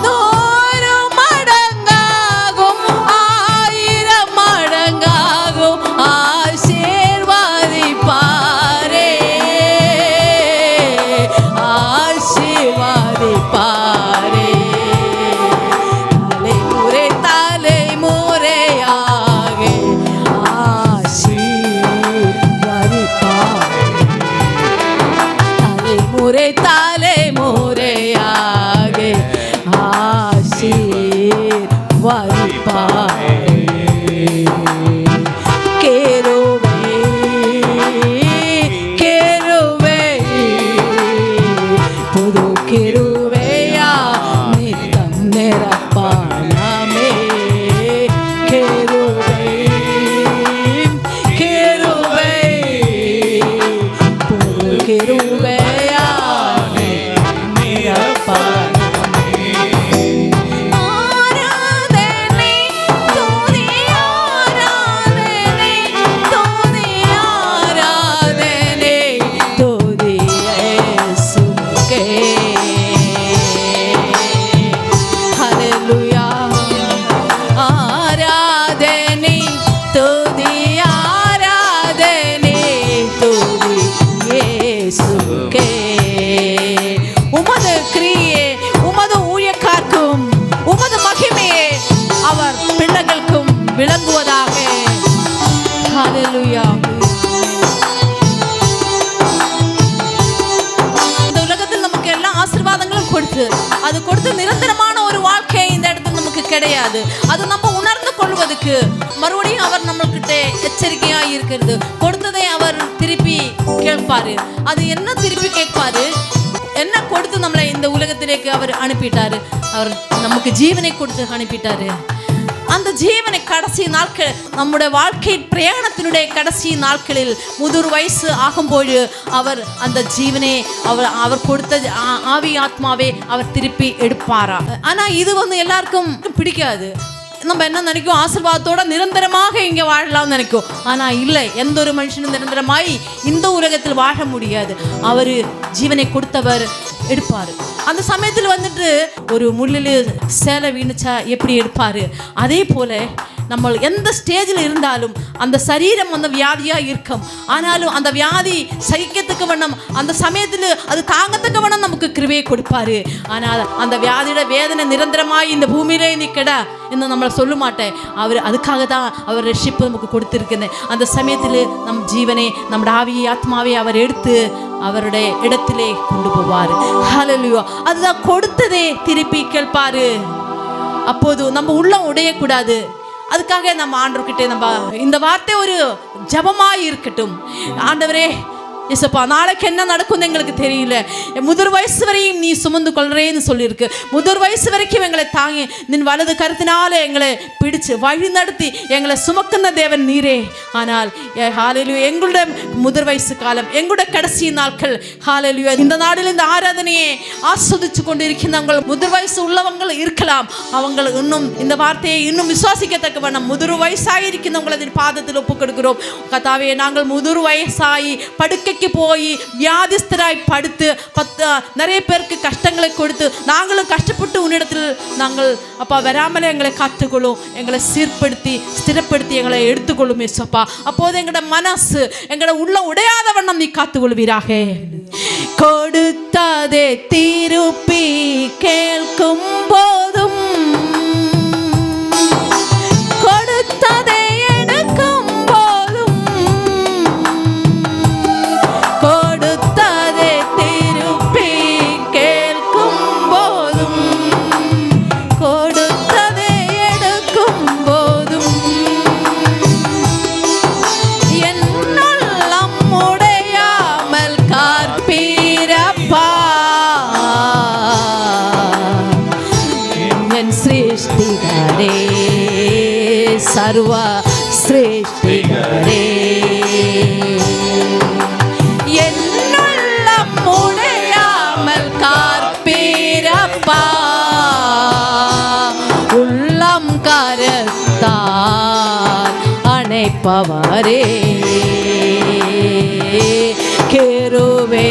100 மடங்காகும் 1000 மடங்காகும் ஆசீர்வதிப்பாரே. ஆசீர்வதிப்பாரே. தலைமுறையாக ஆசீர்வதிப்பாரே. ஹalleluya. இந்த உலகத்தில் நமக்கு எல்லா ஆசீர்வாதங்களும் கொடுத்து நிரந்தரமான ஒரு வாழ்க்கை இந்த இடத்துல நமக்கு கிடையாது. அது நம்ம உணர்ந்து கொள்வதற்கு மறுபடியும் அவர் நம்மள்கிட்ட எச்சரிக்கையா இருக்கிறது. கொடுத்ததை அவர் திருப்பி கேட்பாரு. அது என்ன திருப்பி கேட்பாரு? என்ன கொடுத்து நம்மளை இந்த உலகத்திലേക്ക് அவர் அனுப்பிட்டாரு? அவர் நமக்கு ஜீவனை கொடுத்து அனுப்பிட்டாரு. அந்த ஜீவனை கடைசி நாட்கள், நம்முடைய வாழ்க்கை பிரயாணத்தினுடைய கடைசி நாட்களில் முதிர் வயசு ஆகும்போது அவர் அந்த ஜீவனை அவர் கொடுத்த ஆவி ஆத்மாவே அவர் திருப்பி எடுப்பாரா? ஆனா இது எல்லாருக்கும் பிடிக்காது. நம்ம என்ன நினைக்கும்? ஆசீர்வாதத்தோட நிரந்தரமாக இங்கே வாழலாம்னு நினைக்கும். ஆனால் இல்லை, எந்த ஒரு மனுஷனும் நிரந்தரமாய் இந்த உலகத்தில் வாழ முடியாது. அவர் ஜீவனை கொடுத்தவர் எடுப்பார். அந்த சமயத்தில் ஒரு முள்ளில் சேலை வீணிச்சா எப்படி எடுப்பார்? அதே போல் நம்ம எந்த ஸ்டேஜில் இருந்தாலும் அந்த சரீரம் வியாதியாக இருக்கும். ஆனாலும் அந்த வியாதி சகிக்கத்துக்கு வண்ணம் அந்த சமயத்தில் அது தாங்கத்தக்க வண்ணம் நமக்கு கிருபையை கொடுப்பாரு. ஆனால் அந்த வியாதியோட வேதனை நிரந்தரமாய் இந்த பூமியிலே நிற்கடா இன்னும் நம்மளை சொல்ல மாட்டேன். அவர் அதுக்காக தான் அவர் ரட்சிப்பு நமக்கு கொடுத்துருக்குன்னு. அந்த சமயத்தில் நம் ஜீவனை, நம்முடைய ஆவியை ஆத்மாவை அவர் எடுத்து அவருடைய இடத்திலே கொண்டு போவார். ஹalleluya. அதுதான் கொடுத்ததே திருப்பி கேட்பாரு. அப்போது நம்ம உள்ளம் உடையக்கூடாது. அதுக்காக நம்ம ஆண்டவர்கிட்ட நம்ம இந்த வார்த்தை ஒரு ஜபமாய் இருக்கட்டும். ஆண்டவரே இசப்பா, நாளைக்கு என்ன நடக்கும்னு எங்களுக்கு தெரியல. முதிர் வயசு வரையும் நீ சுமந்து கொள்றேன்னு சொல்லியிருக்கு. முதிர் வயசு வரைக்கும் எங்களை தாங்கி நின் வலது கருத்தினால எங்களை பிடிச்சு வழி நடத்தி எங்களை சுமக்குന്ന தேவன் நீரே. ஆனால் ஹalleluya, எங்களுடைய முதிர் வயசு காலம், எங்களுடைய கடைசி நாட்கள், ஹalleluya, இந்த நாளில் இந்த ஆராதனையை ஆஸ்வதிச்சு கொண்டு இருக்கின்றவங்க முதிர் வயசு உள்ளவங்க இருக்கலாம். அவங்க இன்னும் இந்த வார்த்தையை இன்னும் விசுவாசிக்கத்தக்க வண்ணம் முதிர் வயசாயிருக்கிறவங்கள பாதத்தில் ஒப்பு கொடுக்கிறோம். கர்த்தாவே, நாங்கள் முதிர் வயசாகி படுக்கை போய் வியாதிஸ்தராய் படுத்து நிறைய பேருக்கு கஷ்டங்களை கொடுத்து நாங்களும் கஷ்டப்பட்டு உன்னிடத்தில் நாங்கள் அப்பா வராமலே எங்களை காத்துக்கொள்ளும், எங்களை சீர்படுத்தி ஸ்திரப்படுத்தி எங்களை எடுத்துக்கொள்ளும் ஏசப்பா. அப்போது எங்களோட மனசு, எங்களோட உள்ள உடையாத வண்ணம் நீ காத்துக்கொள்வீராக. கொடுத்ததே திருப்பி கேட்கும் போதும், கொடுத்ததே சர்வ சிருஷ்டிகரே, என்னுள்ளம் உடையாமல் காப்பீரப்பா, உள்ளம் கரத்தால் அணைப்பவரே. கேருவே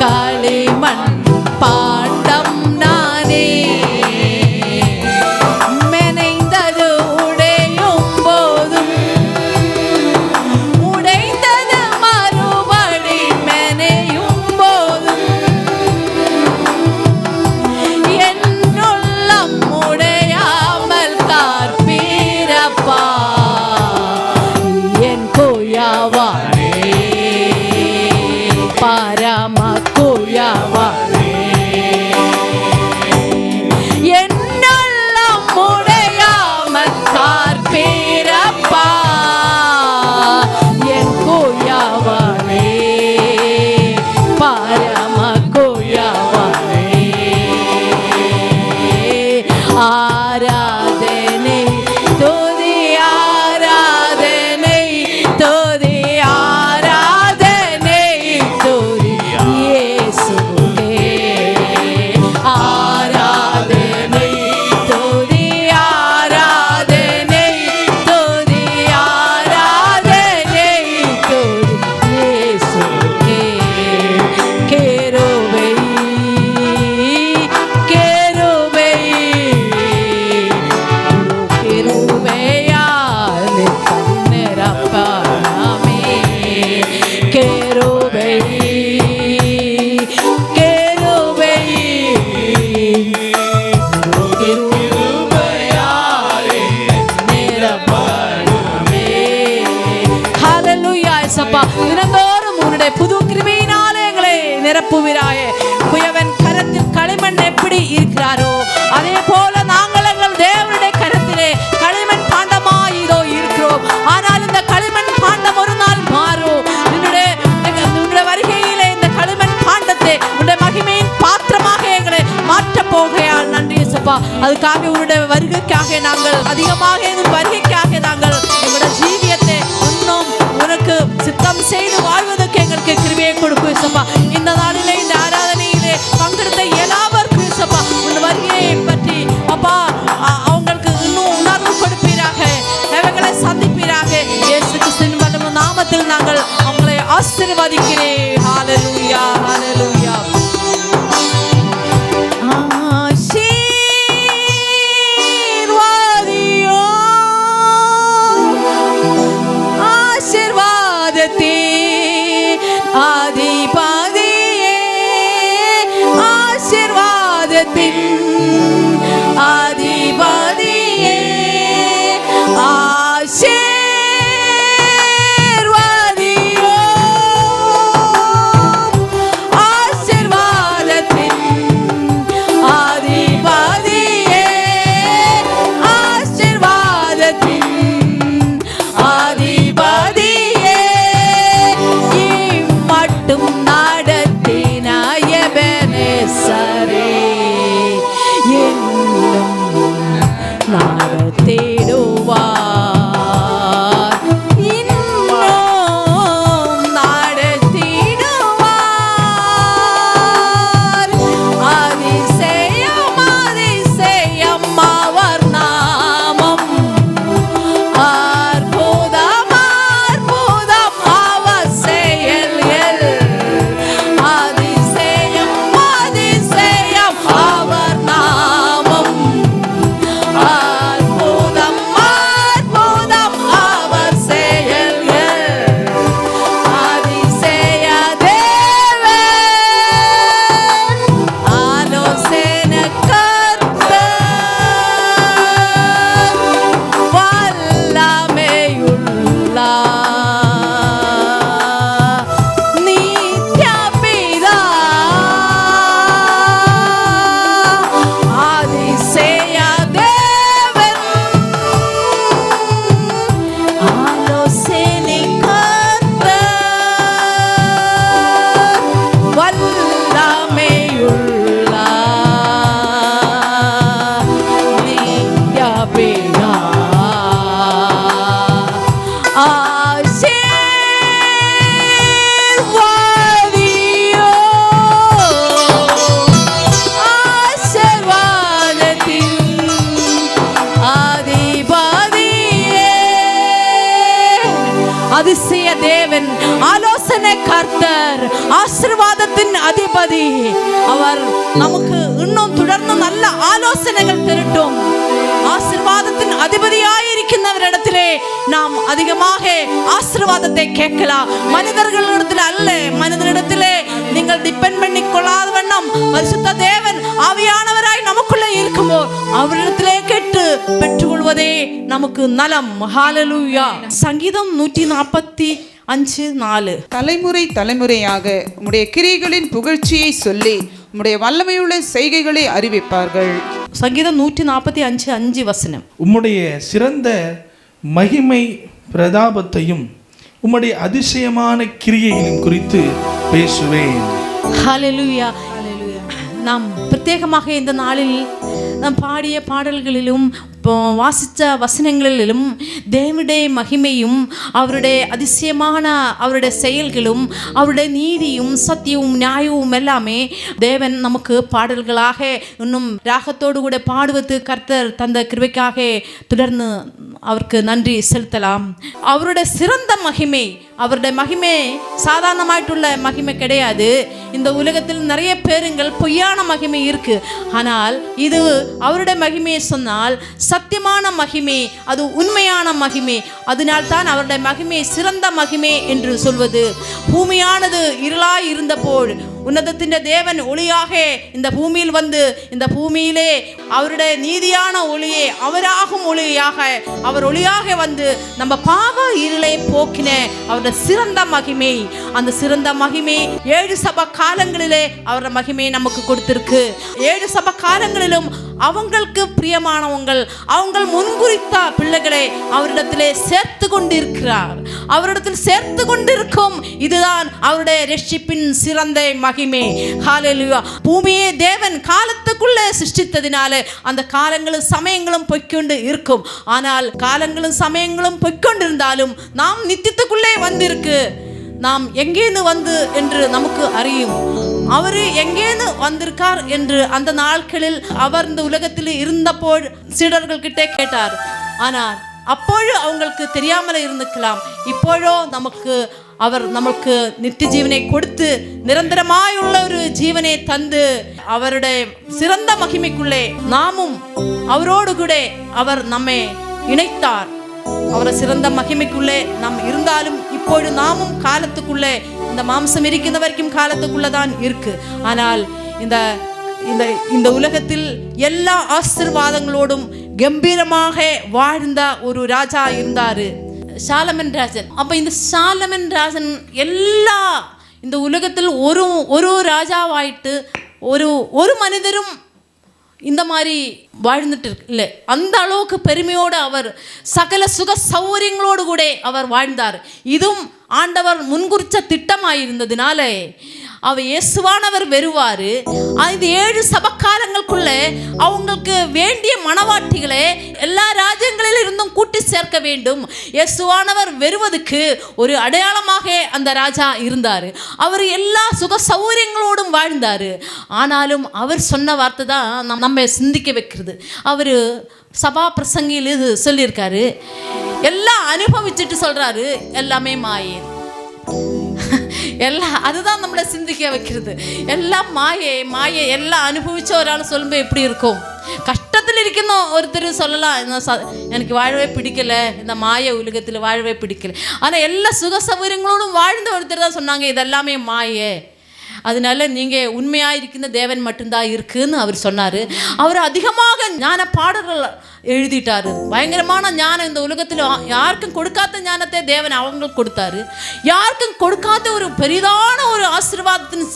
களிமண் பாண்டம் நானே, மெனைந்தது உடையும் போதும், உடைந்தது மறுபடி மெனையும் போதும், என்னுள்ளம் உடையாமல் காப்பீரப்பா, என் கோயாவானே, பரம கோயாவானே, என்னுள்ளம் உடையாமல் காப்பீரப்பா, என் கோயாவானே, பரம கோயா இயேசுவே ஆராதனை துதி ஆராதனை துதி ஆராதனை துதி இயேசுவே கேருபை கேருபை கேருபையாலே தன்னிரப்பாமே கேருபை கேருபை கேருபையாலே நிரப்பாமே. ஹல்லேலூயா இயேசப்பா, தினந்தோறும் உன்னுடைய புது கிருபையினாலே எங்களை நிரப்புவீராயே. குயவன் கரத்தில் களிமண் எப்படி இருக்கிறாரோ அதே போல நாங்கள் எங்கள் தேவனுடைய கரத்திலே களிமண் பாண்டமாய் இதோ இருக்கிறோம். ஆனால் இந்த களிமண் பாண்டம் ஒரு நாள் மாறும். உன்னுடைய வருகையிலே இந்த களிமண் பாண்டத்தை உன்னுடைய மகிமையின் பாத்திரமாக எங்களை மாற்றப் போகையால் நன்றி இயேசப்பா. அதுக்காக உன்னுடைய வருகைக்காக நாங்கள் அதிகமாக வருகைக்காக நாங்கள் எங்களுடைய ஜீவியத்தை இன்னும் உனக்கு சித்தம் செய்து வாழ்வதற்கு எங்களுக்கு கிருபையை கொடுக்கும் இயேசப்பா. இந்த நாளிலே இந்த ஆராதனையிலே பங்கெடுத்த எல்லாருக்கும் இயேசப்பா உன் வருகையை பற்றி அப்பா அவங்களுக்கு இன்னும் உணர்வு கொடுப்பீராக, அவங்களை சந்திப்பீராக. இயேசு கிறிஸ்துவின் வல்லமையுள்ள நாமத்தில் நாங்கள் அவங்களை ஆசீர்வதிக்கிறேன். ஹல்லேலூயா ஹல்லேலூயா. ஆதிபதியே ஆசீர்வாதத்தின் ஆதிபதியே ஆசீர்வாதியோ ஆசீர்வாதத்தின் ஆதிபதியே ஆசீர்வாதத்தின் ஆதிபதியே மட்டும் நடத்தினாய பெனேசரே என்னும் நடத்திடுவார் இன்னும் நடத்திடுவார். அதிசயம் அதிசயம் அவர் நாமம் அற்புதம் அற்புதம் அவர் செயல்கள் அதிசயம் அதிசயம் அவர் நாமம் அற்புதம் அற்புதம் அவர் செயல்கள் அதிசய தேவன் ஆலோசனை கர்த்தர் வல்லமையுள்ளார் நித்ய பிதா அதிசய தேவன் ஆலோசனை கர்த்தர் வல்லமையுள்ளார் நித்ய பிதா ஆசீர்வாதியோ ஆசீர்வாதத்தின் அதிபதியே அதிசய தேவன் ஆலோசனை கர்த்தர் ஆசீர்வாதத்தின் அதிபதி. அவர் நமக்கு இன்னும் தொடர்ந்து நல்ல ஆலோசனைகள் திரட்டும். ஆசீர்வாதத்தின் அதிபதியாயிருக்கின்றவரிடத்திலே நாம் அதிகமாக ஆசீர்வாதத்தை கேட்கலாம். மனிதர்களிடத்தில் அல்ல, மனிதனிடத்திலே நீங்கள் டிபெண்ட் பண்ணி கொள்ளாத வண்ணம் பரிசுத்த தேவன் ஆவியானவராய் நமக்குள்ளே இருக்குமோ அவரிடத்திலே கேட்டு பெற்றுக்கொள்வதே நமக்கு நலம். ஹல்லேலூயா. சங்கீதம் 145:4. தலைமுறை தலைமுறையாக உம்முடைய கிரியைகளின் புகழ்ச்சியை சொல்லி உம்முடைய வல்லமையுள்ள செய்கைகளை அறிவிப்பார்கள். சங்கீதம் 145:5. உம்முடைய சிறந்த மகிமை பிரதாபத்தையும் உம்முடைய அதிசயமான கிரியைகளையும் குறித்து பேசுவேன். ஹல்லேலூயா. நாம் பிரத்யேகமாக இந்த நாளில் நாம் பாடிய பாடல்களிலும் வாசித்த வசனங்களிலும் தேவனுடைய மகிமையும் அவருடைய அதிசயமான அவருடைய செயல்களும் அவருடைய நீதியும் சத்தியமும் நியாயமும் எல்லாமே தேவன் நமக்கு பாடல்களாக இன்னும் ராகத்தோடு கூட பாடுவது கர்த்தர் தந்த கிருபைக்காக தொடர்ந்து அவருக்கு நன்றி செலுத்தலாம். அவருடைய சிறந்த மகிமை, அவருடைய மகிமை சாதாரணமாയിട്ടുள்ள மகிமை கிடையாது. இந்த உலகத்தில் நிறைய பேருங்கள் பொய்யான மகிமை இருக்கு. ஆனால் இது அவருடைய மகிமையை சொன்னால் சத்தியமான மகிமை, அது உண்மையான மகிமை. அதனால்தான் அவருடைய மகிமை சிறந்த மகிமை என்று சொல்வது. பூமியானது இருளாய் இருந்தபோது உன்னதத்தின் தேவன் ஒளியாக இந்த பூமியில் வந்து இந்த பூமியிலே அவருடைய நீதியான ஒளியை அவராகும் ஒளியாக அவர் ஒளியாக வந்து நம்ம பாவ இருளை போக்கின அவருடைய சிறந்த மகிமை. அந்த சிறந்த மகிமை 7 சபை காலங்களிலே அவருடைய மகிமையை நமக்கு கொடுத்திருக்கு. 7 சபை காலங்களிலும் அவங்களுக்கு பிரியமானவங்கள், அவங்க முன்குறித்த பிள்ளைகளை அவரிடத்திலே சேர்த்து கொண்டிருக்கிறார். அவரிடத்தில் சேர்த்து கொண்டிருக்கும் இதுதான் அவருடைய ரட்சிப்பின் சிறந்த மகிமை. ஹல்லேலூயா. பூமியை தேவன் காலத்துக்குள்ளே சிருஷ்டித்ததினாலே அந்த காலங்களும் சமயங்களும் பொய்க்கொண்டு இருக்கும். ஆனால் காலங்களும் சமயங்களும் பொய்க்கொண்டிருந்தாலும் நாம் நித்தியத்துக்குள்ளே வந்திருக்கு. நாம் எங்கேன்னு வந்து என்று நமக்கு அறியும். அவர் எங்கேன்னு வந்திருக்கார் என்று அந்த நாட்களில் அவர் இந்த உலகத்தில் இருந்தபோது சீடர்கள் கிட்டே கேட்டார். ஆனால் அப்போது அவங்களுக்கு தெரியாமல் இருந்துக்கலாம். இப்போதோ அவர் நமக்கு நித்திய ஜீவனை கொடுத்து நிரந்தரமாயுள்ள ஒரு ஜீவனை தந்து அவருடைய சிறந்த மகிமைக்குள்ளே நாமும் அவரோடு கூட அவர் நம்மை இணைத்தார். அவரை சிறந்த மகிமைக்குள்ளே நாம் இருந்தாலும் இப்போது நாமும் காலத்துக்குள்ளே, இந்த மாம்சம் இருக்கின்ற வரைக்கும் காலத்துக்குள்ளதான் இருக்கு. ஆனால் இந்த உலகத்தில் எல்லா ஆசீர்வாதங்களோடும் கம்பீரமாக வாழ்ந்த ஒரு ராஜா இருந்தாரு, சாலமன் ராஜன். அப்ப இந்த சாலமன் ராஜன் எல்லா இந்த உலகத்தில் ஒரு ராஜாவாயிட்டு ஒரு மனிதரும் இந்த மாதிரி வாழ்ந்துட்டு இல்லை. அந்த அளவுக்கு பெருமையோடு அவர் சகல சுக சௌகரியங்களோடு கூட அவர் வாழ்ந்தார். இதுவும் ஆண்டவர் முன்குறிச்ச திட்டமாயிருந்ததுனால அவர் இயேசுவானவர் வருவார். இந்த 7 சபக்காலங்களுக்குள்ள அவங்களுக்கு வேண்டிய மனவாட்டிகளை எல்லா ராஜ்யங்களில் இருந்தும் கூட்டி சேர்க்க வேண்டும். இயேசுவானவர் வருவதற்கு ஒரு அடையாளமாக அந்த ராஜா இருந்தார். அவர் எல்லா சுக சௌகரியங்களோடும் வாழ்ந்தார். ஆனாலும் அவர் சொன்ன வார்த்தை தான் நம்ம சிந்திக்க வைக்கிறது. அவர் சபா பிரசங்கியில் இது சொல்லியிருக்காரு. எல்லாம் அனுபவிச்சுட்டு சொல்றாரு, எல்லாமே மாயே. அதுதான் நம்மளை சிந்திக்க வைக்கிறது. எல்லாம் மாயை எல்லாம் அனுபவிச்ச ஒரு ஆள் சொல்லும்போது எப்படி இருக்கும்? கஷ்டத்தில் இருக்கணும் ஒருத்தர் சொல்லலாம், எனக்கு வாழவே பிடிக்கல, இந்த மாய உலகத்தில் வாழவே பிடிக்கல. ஆனால் எல்லா சுக சௌகரியங்களோடும் வாழ்ந்த ஒருத்தர் தான் சொன்னாங்க, இதெல்லாமே மாயே, அதனால நீங்கள் உண்மையாக இருக்கின்ற தேவன் மட்டும்தான் இருக்குன்னு அவர் சொன்னார். அவர் அதிகமாக ஞான பாடல்கள் எழுதிட்டார். பயங்கரமான ஞானம் இந்த உலகத்தில் யாருக்கும் கொடுக்காத ஞானத்தை தேவன் அவங்களுக்கு கொடுத்தாரு. யாருக்கும் கொடுக்காத ஒரு பெரிதான ஒரு ஆசீர்வாதத்தின்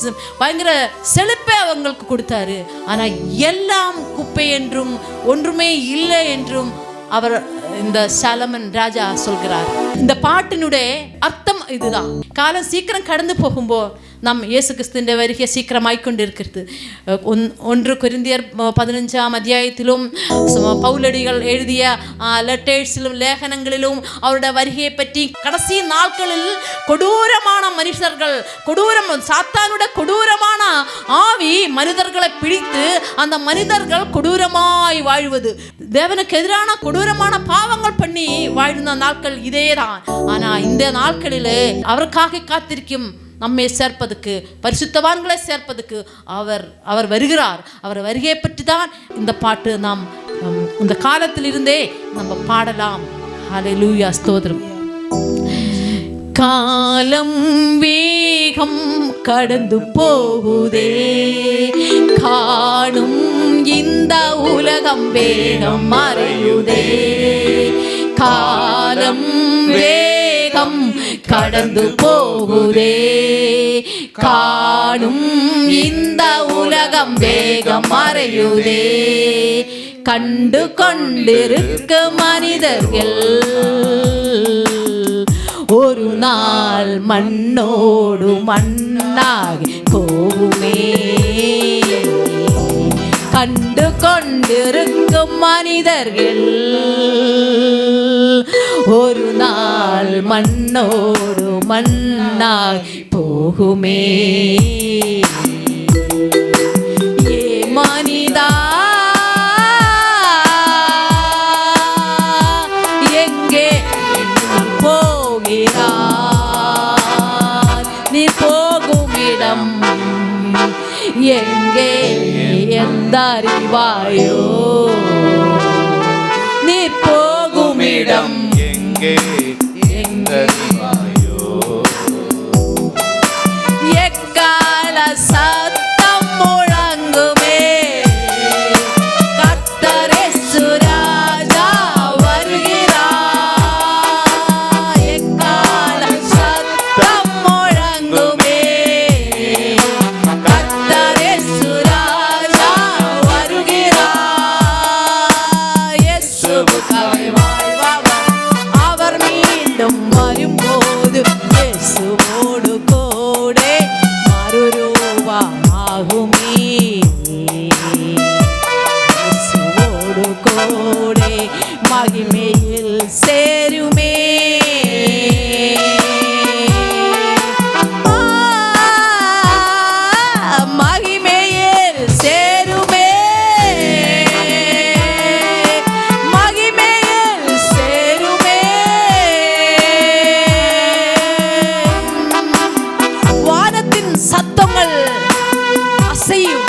பயங்கர செழிப்பை அவங்களுக்கு கொடுத்தாரு. ஆனால் எல்லாம் குப்பை என்றும் ஒன்றுமே இல்லை என்றும் அவர் இந்த சாலமன் ராஜா சொல்கிறார். இந்த பாட்டினுடைய அர்த்தம் இதுதான். காலம் சீக்கிரம் கடந்து போகும்போது நம் இயேசு கிறிஸ்துவின் வருகை சீக்கிரமாய் கொண்டு இருக்கிறது. 1 கொரிந்தியர் 15ஆம் அத்தியாயத்திலும் பவுலடிகள் எழுதிய லெட்டர்ஸிலும் லேகனங்களிலும் அவருடைய வருகையை பற்றி கடைசி நாட்களில் கொடூரமான மனுஷர்கள், சாத்தானுடைய கொடூரமான ஆவி மனிதர்களை பிடித்து அந்த மனிதர்கள் கொடூரமாய் வாழ்வது, தேவனுக்கு எதிரான கொடூரமான பாவங்கள் பண்ணி வாழ்ந்த நாட்கள் இதேதான். ஆனா இந்த நாட்களிலே அவருக்காக காத்திருக்கும் நம்மை சேர்ப்பதுக்கு, பரிசுத்தவான்களை சேர்ப்பதுக்கு அவர் வருகிறார். அவர் வருகையை பற்றி தான் இந்த பாட்டு நாம் இந்த காலத்திலிருந்தே நம்ம பாடலாம். ஹல்லேலூயா, ஸ்தோத்திரம். காலம் வேகம் கடந்து போகுதே, காணும் இந்த உலகம் வேகம் மறையுதே. காலம் வேகம் கடந்து போகுதே, காணும் இந்த உலகம் வேகம் மறையுதே. கண்டு கொண்டிருக்க மனிதர்கள் ஒரு நாள் மண்ணோடு மண்ணாகி போகுமே. கண்டு கொண்டிருக்க மனிதர்கள் ஒரு நாள் மண்ணோடு மண்ணாய் போகுமே. ஏ மனிதா, எங்கே போகிறாய்? நீ போகும் இடம் எங்கே எந்த அறிவாயோ? நீ போகும் இடம் எங்கே எங்கறிவாயோ? எக்கால சத்தம் முழங்குமே, கர்த்தர் இயேசு ராஜா வருகிறார். எக்கால சத்தம் முழங்குமே, கர்த்தர் இயேசு ராஜா வருகிறார். இயேசுவுக்காய் வாழ்பவர் அவர் மீண்டும் வரும்போது இயேசுவோடு கூட மறுரூபமாகுமே. இயேசுவோடு கூட மகிமையில் சேருமே. மகிமையில் சேருமே. மகிமையில் சேருமே. வானத்தின் சத்தங்கள் அசையும்.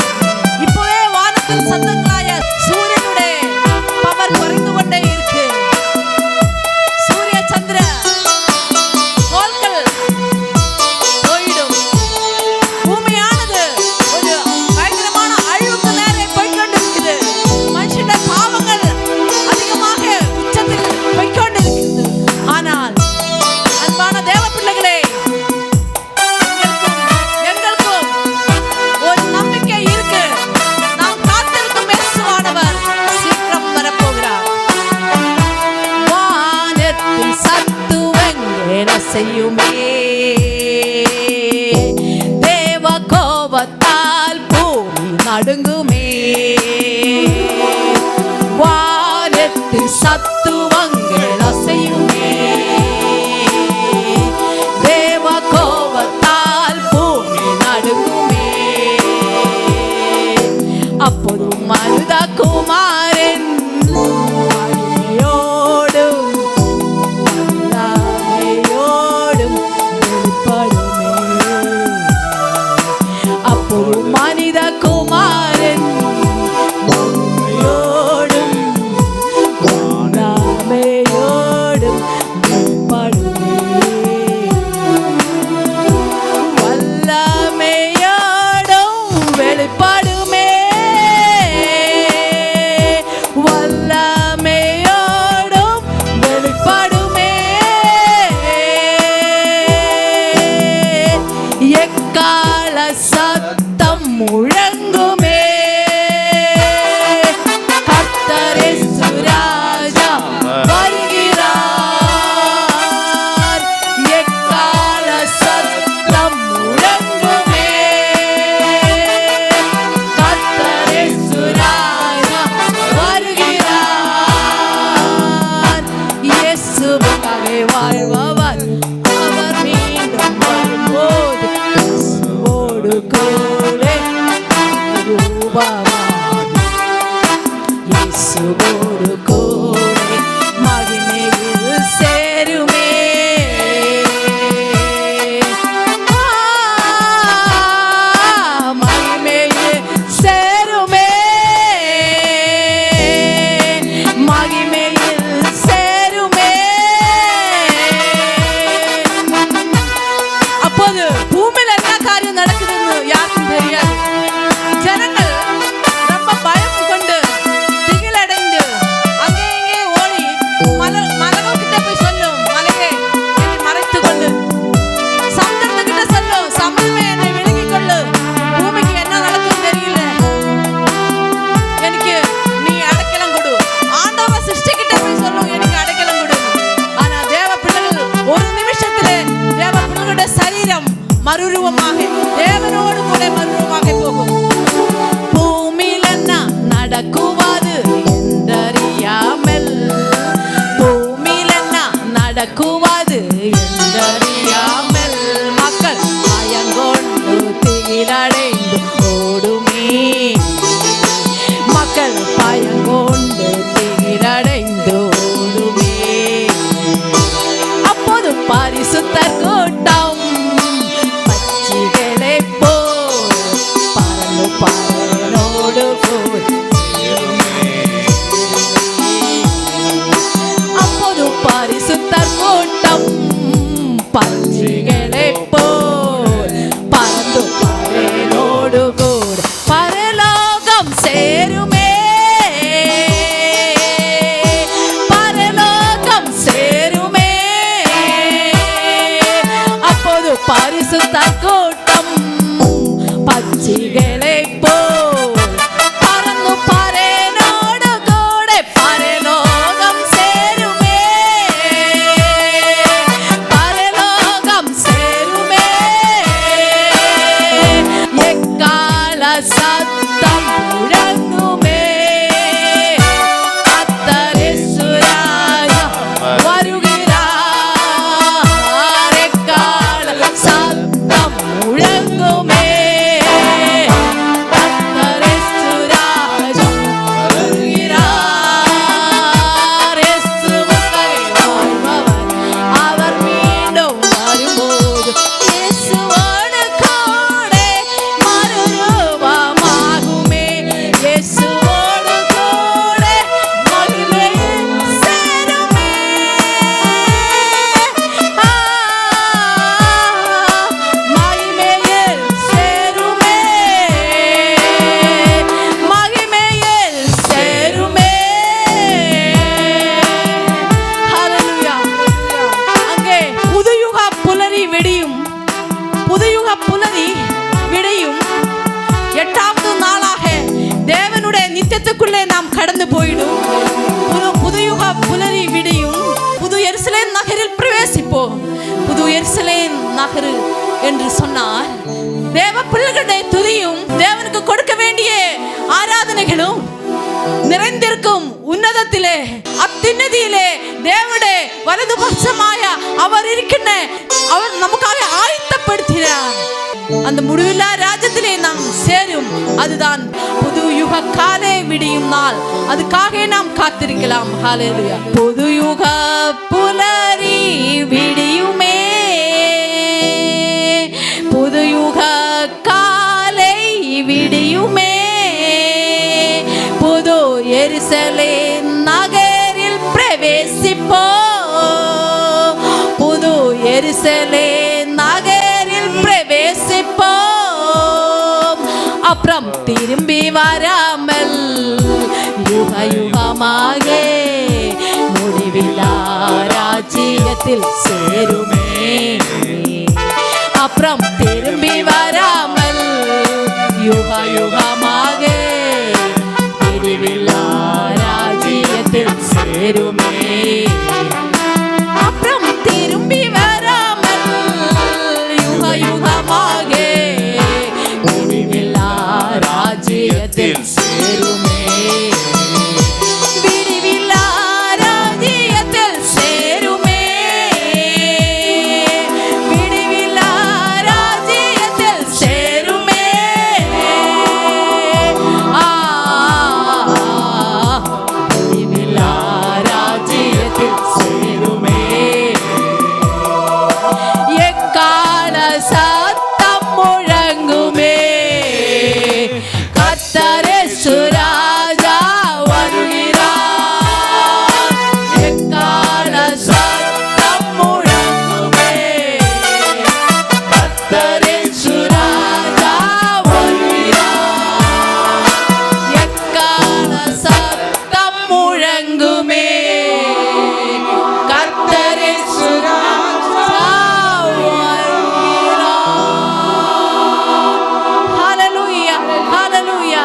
இப்பவே வானத்தின் சத்தங்களாய சூரியனுடைய பவர் குறைந்து கொண்டே இருக்கு. சூரிய சந்திர கோள்கள் போயிடும். பூமியானது ஒரு பயங்கரமான அழிவுக்கு நேரே போய்கொண்டிருக்குது. மனுஷனுடைய பாவங்கள் அதிகமாக உச்சத்தில் போய்கொண்டிருக்கிறது. ஆனால் அன்பான தேவ பிள்ளைகளே, எங்களுக்கும் ஒரு நம்பிக்கை இருக்கு. நாம் காத்திருக்கும் இயேசுவானவர் சீக்கிரம் வரப்போகிறார். வானத்தில் சத்துவங்கள் அசையுமே, தேவ கோபத்தால் பூமி நடுங்குமே. வானத்தில் சத்துவங்கள் அசையுமே, தேவ கோபத்தால் பூமி நடுங்குமே. அப்போது மருத குமாரன் மகிமையோடும் வல்லமையோடும் வெளிப்படுமே. அப்போது மனித குமாரன் மகிமையோடும் வல்லமையோடும் வெளிப்படுமே. வல்லமையோடும் வெளிப்படுமே. வல்லமையோடும் வெளிப்படுமே. எக்கால சத்தம் முழங்குமே, கர்த்தர் இயேசு ராஜா வருகிறார். எக்கால சத்தம் முழங்குமே, கர்த்தர் இயேசு ராஜா வருகிறார். இயேசுவுக்காக வாழ்பவர் அவர் மீண்டும் வரும்போது இயேசுவோடு கூட ரூபமாகும். இயேசுவோடு கூட மகிமையில் சேருமே. மகிமையில் சேருமே. மகிமையில் சேருமே. அப்போது பூமியில என்ன காரியம் நடக்குதுன்னு யாருக்கும் தெரியாது. ஜனங்கள் ரொம்ப பயம் கொண்டு திகிலடைந்து நடக்குவது என்றறியாமல் மக்கள் பயங்கொண்டு திகிலடைந்து ஓடுமே. மக்கள் பயங்கொண்டு திகிலடைந்து ஓடுமே. அப்போது பரிசுத்தர் கூட்டம் பட்சிகளை போல் பறந்து பறனோடு போய் அப்போது பரிசுத்தர் கூட்டம் பட்சிகளை போல் பறந்து பறனோடு கூட பரலோகம் சேருமே. பரலோகம் சேருமே. அப்போது பரிசுத்தர் கூட்டம் பட்சிகளை போல் பறந்து பறனோடு கூட பரலோகம் சேருமே. பரலோகம் சேருமே. எக்கால சத்தம் முழங்குமே. கர்த்தர் இயேசு ராஜா வருகிறார். எக்கால சத்தம் முழங்குமே. கர்த்தர் இயேசு ராஜா வருகிறார். இயேசுவுக்கே வாழ்பவர் அவர் மீண்டும் வரும்போது இயேசுவோடு கூட மறுரூபமாகுமே. இயேசுவோடு கூட மகிமையில் சேருமே. மகிமையில் சேருமே. மகிமையில் சேருமே. ஹல்லேலூயா. அங்கே புதுயுக புலரி விடியும். புதுயுக புலரி விடியும். 8வது நாளாக தேவனுடைய நித்தியத்துக்குள்ளே நாம் கடந்து போயிடும். புதுயுக புலரி விடியும். புது எருசலேம் நகரில் பிரவேசிப்போம். புது எருசலேம் நகர் என்று சொன்னார். தேவ பிள்ளைகளுடைய துதியும் தேவனுக்கு கொடுக்க வேண்டிய ஆராதனைகளும் நிறைந்திருக்கும் உன்னதத்திலே அத்தியுன்னதியிலே தேவனுடைய வலது பட்சமாய அவர் இருக்கின்ற அவர் நமக்காக ஆயத்தப்படுத்தினார். அந்த முடிவில்லா ராஜ்யத்திலே நாம் சேரும். அதுதான் புது யுக காலை விடியும் நாள். அதுக்காக நாம் காத்திருக்கலாம். ஹல்லேலூயா. புது யுக புலரி விடியுமே. புது யுக காலை விடியுமே. புது எருசலேம் நகரில் பிரவேசிப்போம். புது எருசலேம் நகரில் பிரவேசிப்போம். அப்புறம் திரும்பி வராமல் யுக யுகமாக முடிவில்லா ராஜ்யத்தில் சேருமே. அப்புறம் திரும்பி வராமல் யுக யுகமாக முடிவில்லா ராஜ்யத்தில் சேருமே. அப்புறம் திரும்பி வராமல் யுக யுகமாக முடிவில்லா ராஜ்யத்தில் சேருமே. விடிவில்லா ராஜ்யத்தில் சேருமே. விடிவில்லா ராஜ்யத்தில் சேருமே. விடிவில்லா ராஜ்யத்தில் சேருமே. எக்கால சத்தம் முழங்குமே. கர்த்தர் இயேசு ராஜா வருகிறார். எக்கால சத்தம் முழங்குமே. கர்த்தர் இயேசு ராஜா வருகிறார். எக்கால சத்தம் முழங்குமே. கர்த்தர் இயேசு ராஜா வருகிறார். ஹல்லேலூயா. ஹல்லேலூயா.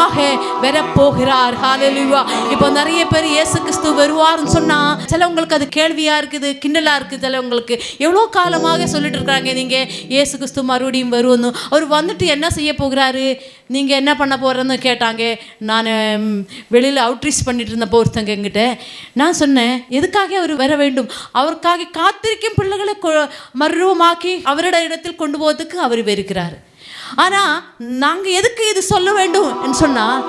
அதிகமாக வரப்போகிறார். ஹalleluya. இப்போ நிறைய பேர் இயேசு கிறிஸ்து வருவார்னு சொன்னா சிலவங்களுக்கு அது கேள்வியா இருக்குது, கிண்டலா இருக்குது. சிலவங்களுக்கு எவ்வளோ காலமாக சொல்லிட்டு இருக்காங்க நீங்க இயேசு கிறிஸ்து மறுபடியும் வருவன்னு. அவர் வந்துட்டு என்ன செய்ய போகிறாரு, நீங்க என்ன பண்ண போறன்னு கேட்டாங்க. நான் வெளியில் அவுட்ரீச் பண்ணிட்டு இருந்தப்போ ஒருத்தங்க என்கிட்ட நான் சொன்னேன், எதுக்காக அவர் வர வேண்டும்? அவருக்காக காத்திருக்கும் பிள்ளைகளை மறுரூபமாக்கி அவரோட இடத்தில் கொண்டு போவதுக்கு அவர் வருகிறார். ஆனால் நாங்கள் எதுக்கு இது சொல்ல வேண்டும் சொன்னால்,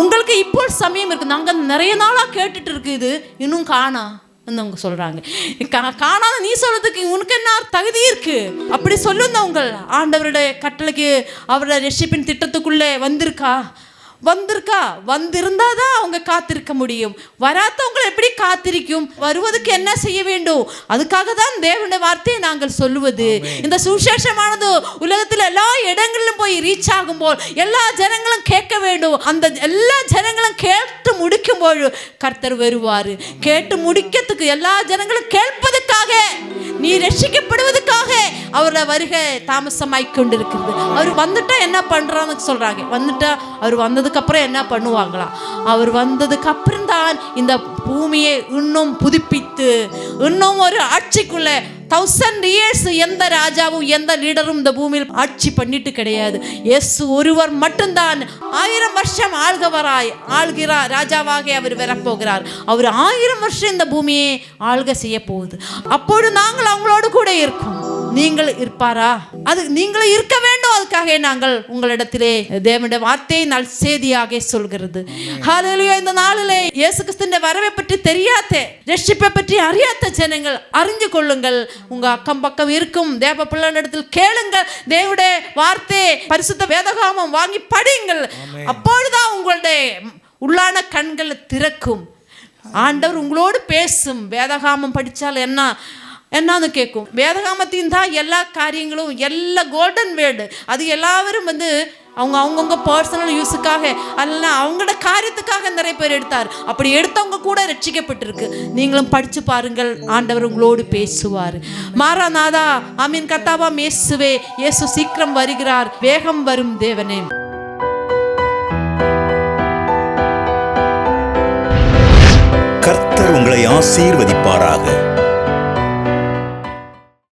உங்களுக்கு இப்போ சமயம் இருக்குது. நாங்கள் நிறைய நாளாக கேட்டுட்டு இருக்கு, இது இன்னும் காணா அவங்க சொல்கிறாங்க. காணாத நீ சொல்கிறதுக்கு உனக்கு என்ன தகுதி இருக்கு? அப்படி சொல்லுங்க. உங்கள் ஆண்டவருடைய கட்டளைக்கு அவரோட ரட்சிப்பின் திட்டத்துக்குள்ளே வந்திருந்தால் தான் அவங்க காத்திருக்க முடியும். வராதவங்களை எப்படி காத்திருக்கும்? வருவதுக்கு என்ன செய்ய வேண்டும்? அதுக்காக தான் தேவனுடைய வார்த்தையை நாங்கள் சொல்லுவது. இந்த சுவிசேஷமானது உலகத்தில் எல்லா இடங்களிலும் போய் ரீச் ஆகும்போது எல்லா ஜனங்களும் கேட்க வேண்டும். அந்த எல்லா ஜனங்களும் கேட்டு முடிக்கும்போது கர்த்தர் வருவார். கேட்டு முடிக்கிறதுக்கு எல்லா ஜனங்களும் கேட்பதற்காக, நீ ரட்சிக்கப்படுவதற்காக அவரோட வருகை தாமசமாய் கொண்டிருக்கிறது. அவர் வந்துட்டா என்ன பண்றான்னு சொல்றாங்க. வந்துட்டா அவர் வந்ததுக்கு அப்புறம் என்ன பண்ணுவாங்களா? அவர் வந்ததுக்கு அப்புறம் தான் இந்த பூமியை இன்னும் புதுப்பித்து இன்னும் ஒரு ஆட்சிக்குள்ள 1000 years எந்த ராஜாவும் எந்த லீடரும் இந்த பூமியில் ஆட்சி பண்ணிட்டு கிடையாது. இயேசு ஒருவர் மட்டும்தான் 1000 வருஷம் ஆள்கிறார் ராஜாவாக அவர் வரப்போகிறார். அவர் 1000 வருஷம் இந்த பூமியை ஆள்கை செய்ய போகுது. அப்போது நாங்கள் அவங்களோடு கூட இருக்கோம். நீங்கள் இருப்பாரா? அது நீங்களும் இருக்க வேண்டும். அதுக்காக நாங்கள் உங்களிடத்திலே தேவனுடைய வார்த்தையை நற்செய்தியாக சொல்கிறது. ஹalleluya. இந்த நாளிலே இயேசு கிறிஸ்துவின் வரவை பற்றி தெரியாத, ரட்சிப்பை பற்றி அறியாத ஜனங்கள் அறிந்து கொள்ளுங்கள். உங்க அக்கம் பக்கம் இருக்கும் தேவ பிள்ளைகளிடத்தில் கேளுங்கள். தேவனுடைய வார்த்தை பரிசுத்த வேதாகமம் வாங்கி படியுங்கள். அப்பொழுதுதான் உங்களுடைய உள்ளான கண்கள் திறக்கும். ஆண்டவர் உங்களோடு பேசும். வேதாகமம் படித்தால் என்னன்னு கேட்கும். வேதாகமத்தின் தான் எல்லா காரியங்களும், எல்லா கோல்டன் வேர்டு. அது எல்லாரும் அவங்கவுங்க பர்சனல் யூஸுக்காக அல்ல, அவங்களோட காரியத்துக்காக நிறைய பேர் எடுத்தார். அப்படி எடுத்தவங்க கூட ரட்சிக்கப்பட்டிருக்கு. நீங்களும் படித்து பாருங்கள். ஆண்டவர் உங்களோடு பேசுவார். மாராநாதா, ஆமீன், கர்த்தாவா இயேசுவே, இயேசு சீக்கிரம் வருகிறார். வேகம் வரும் தேவனே. கர்த்தர் உங்களை ஆசீர்வதிப்பாராக.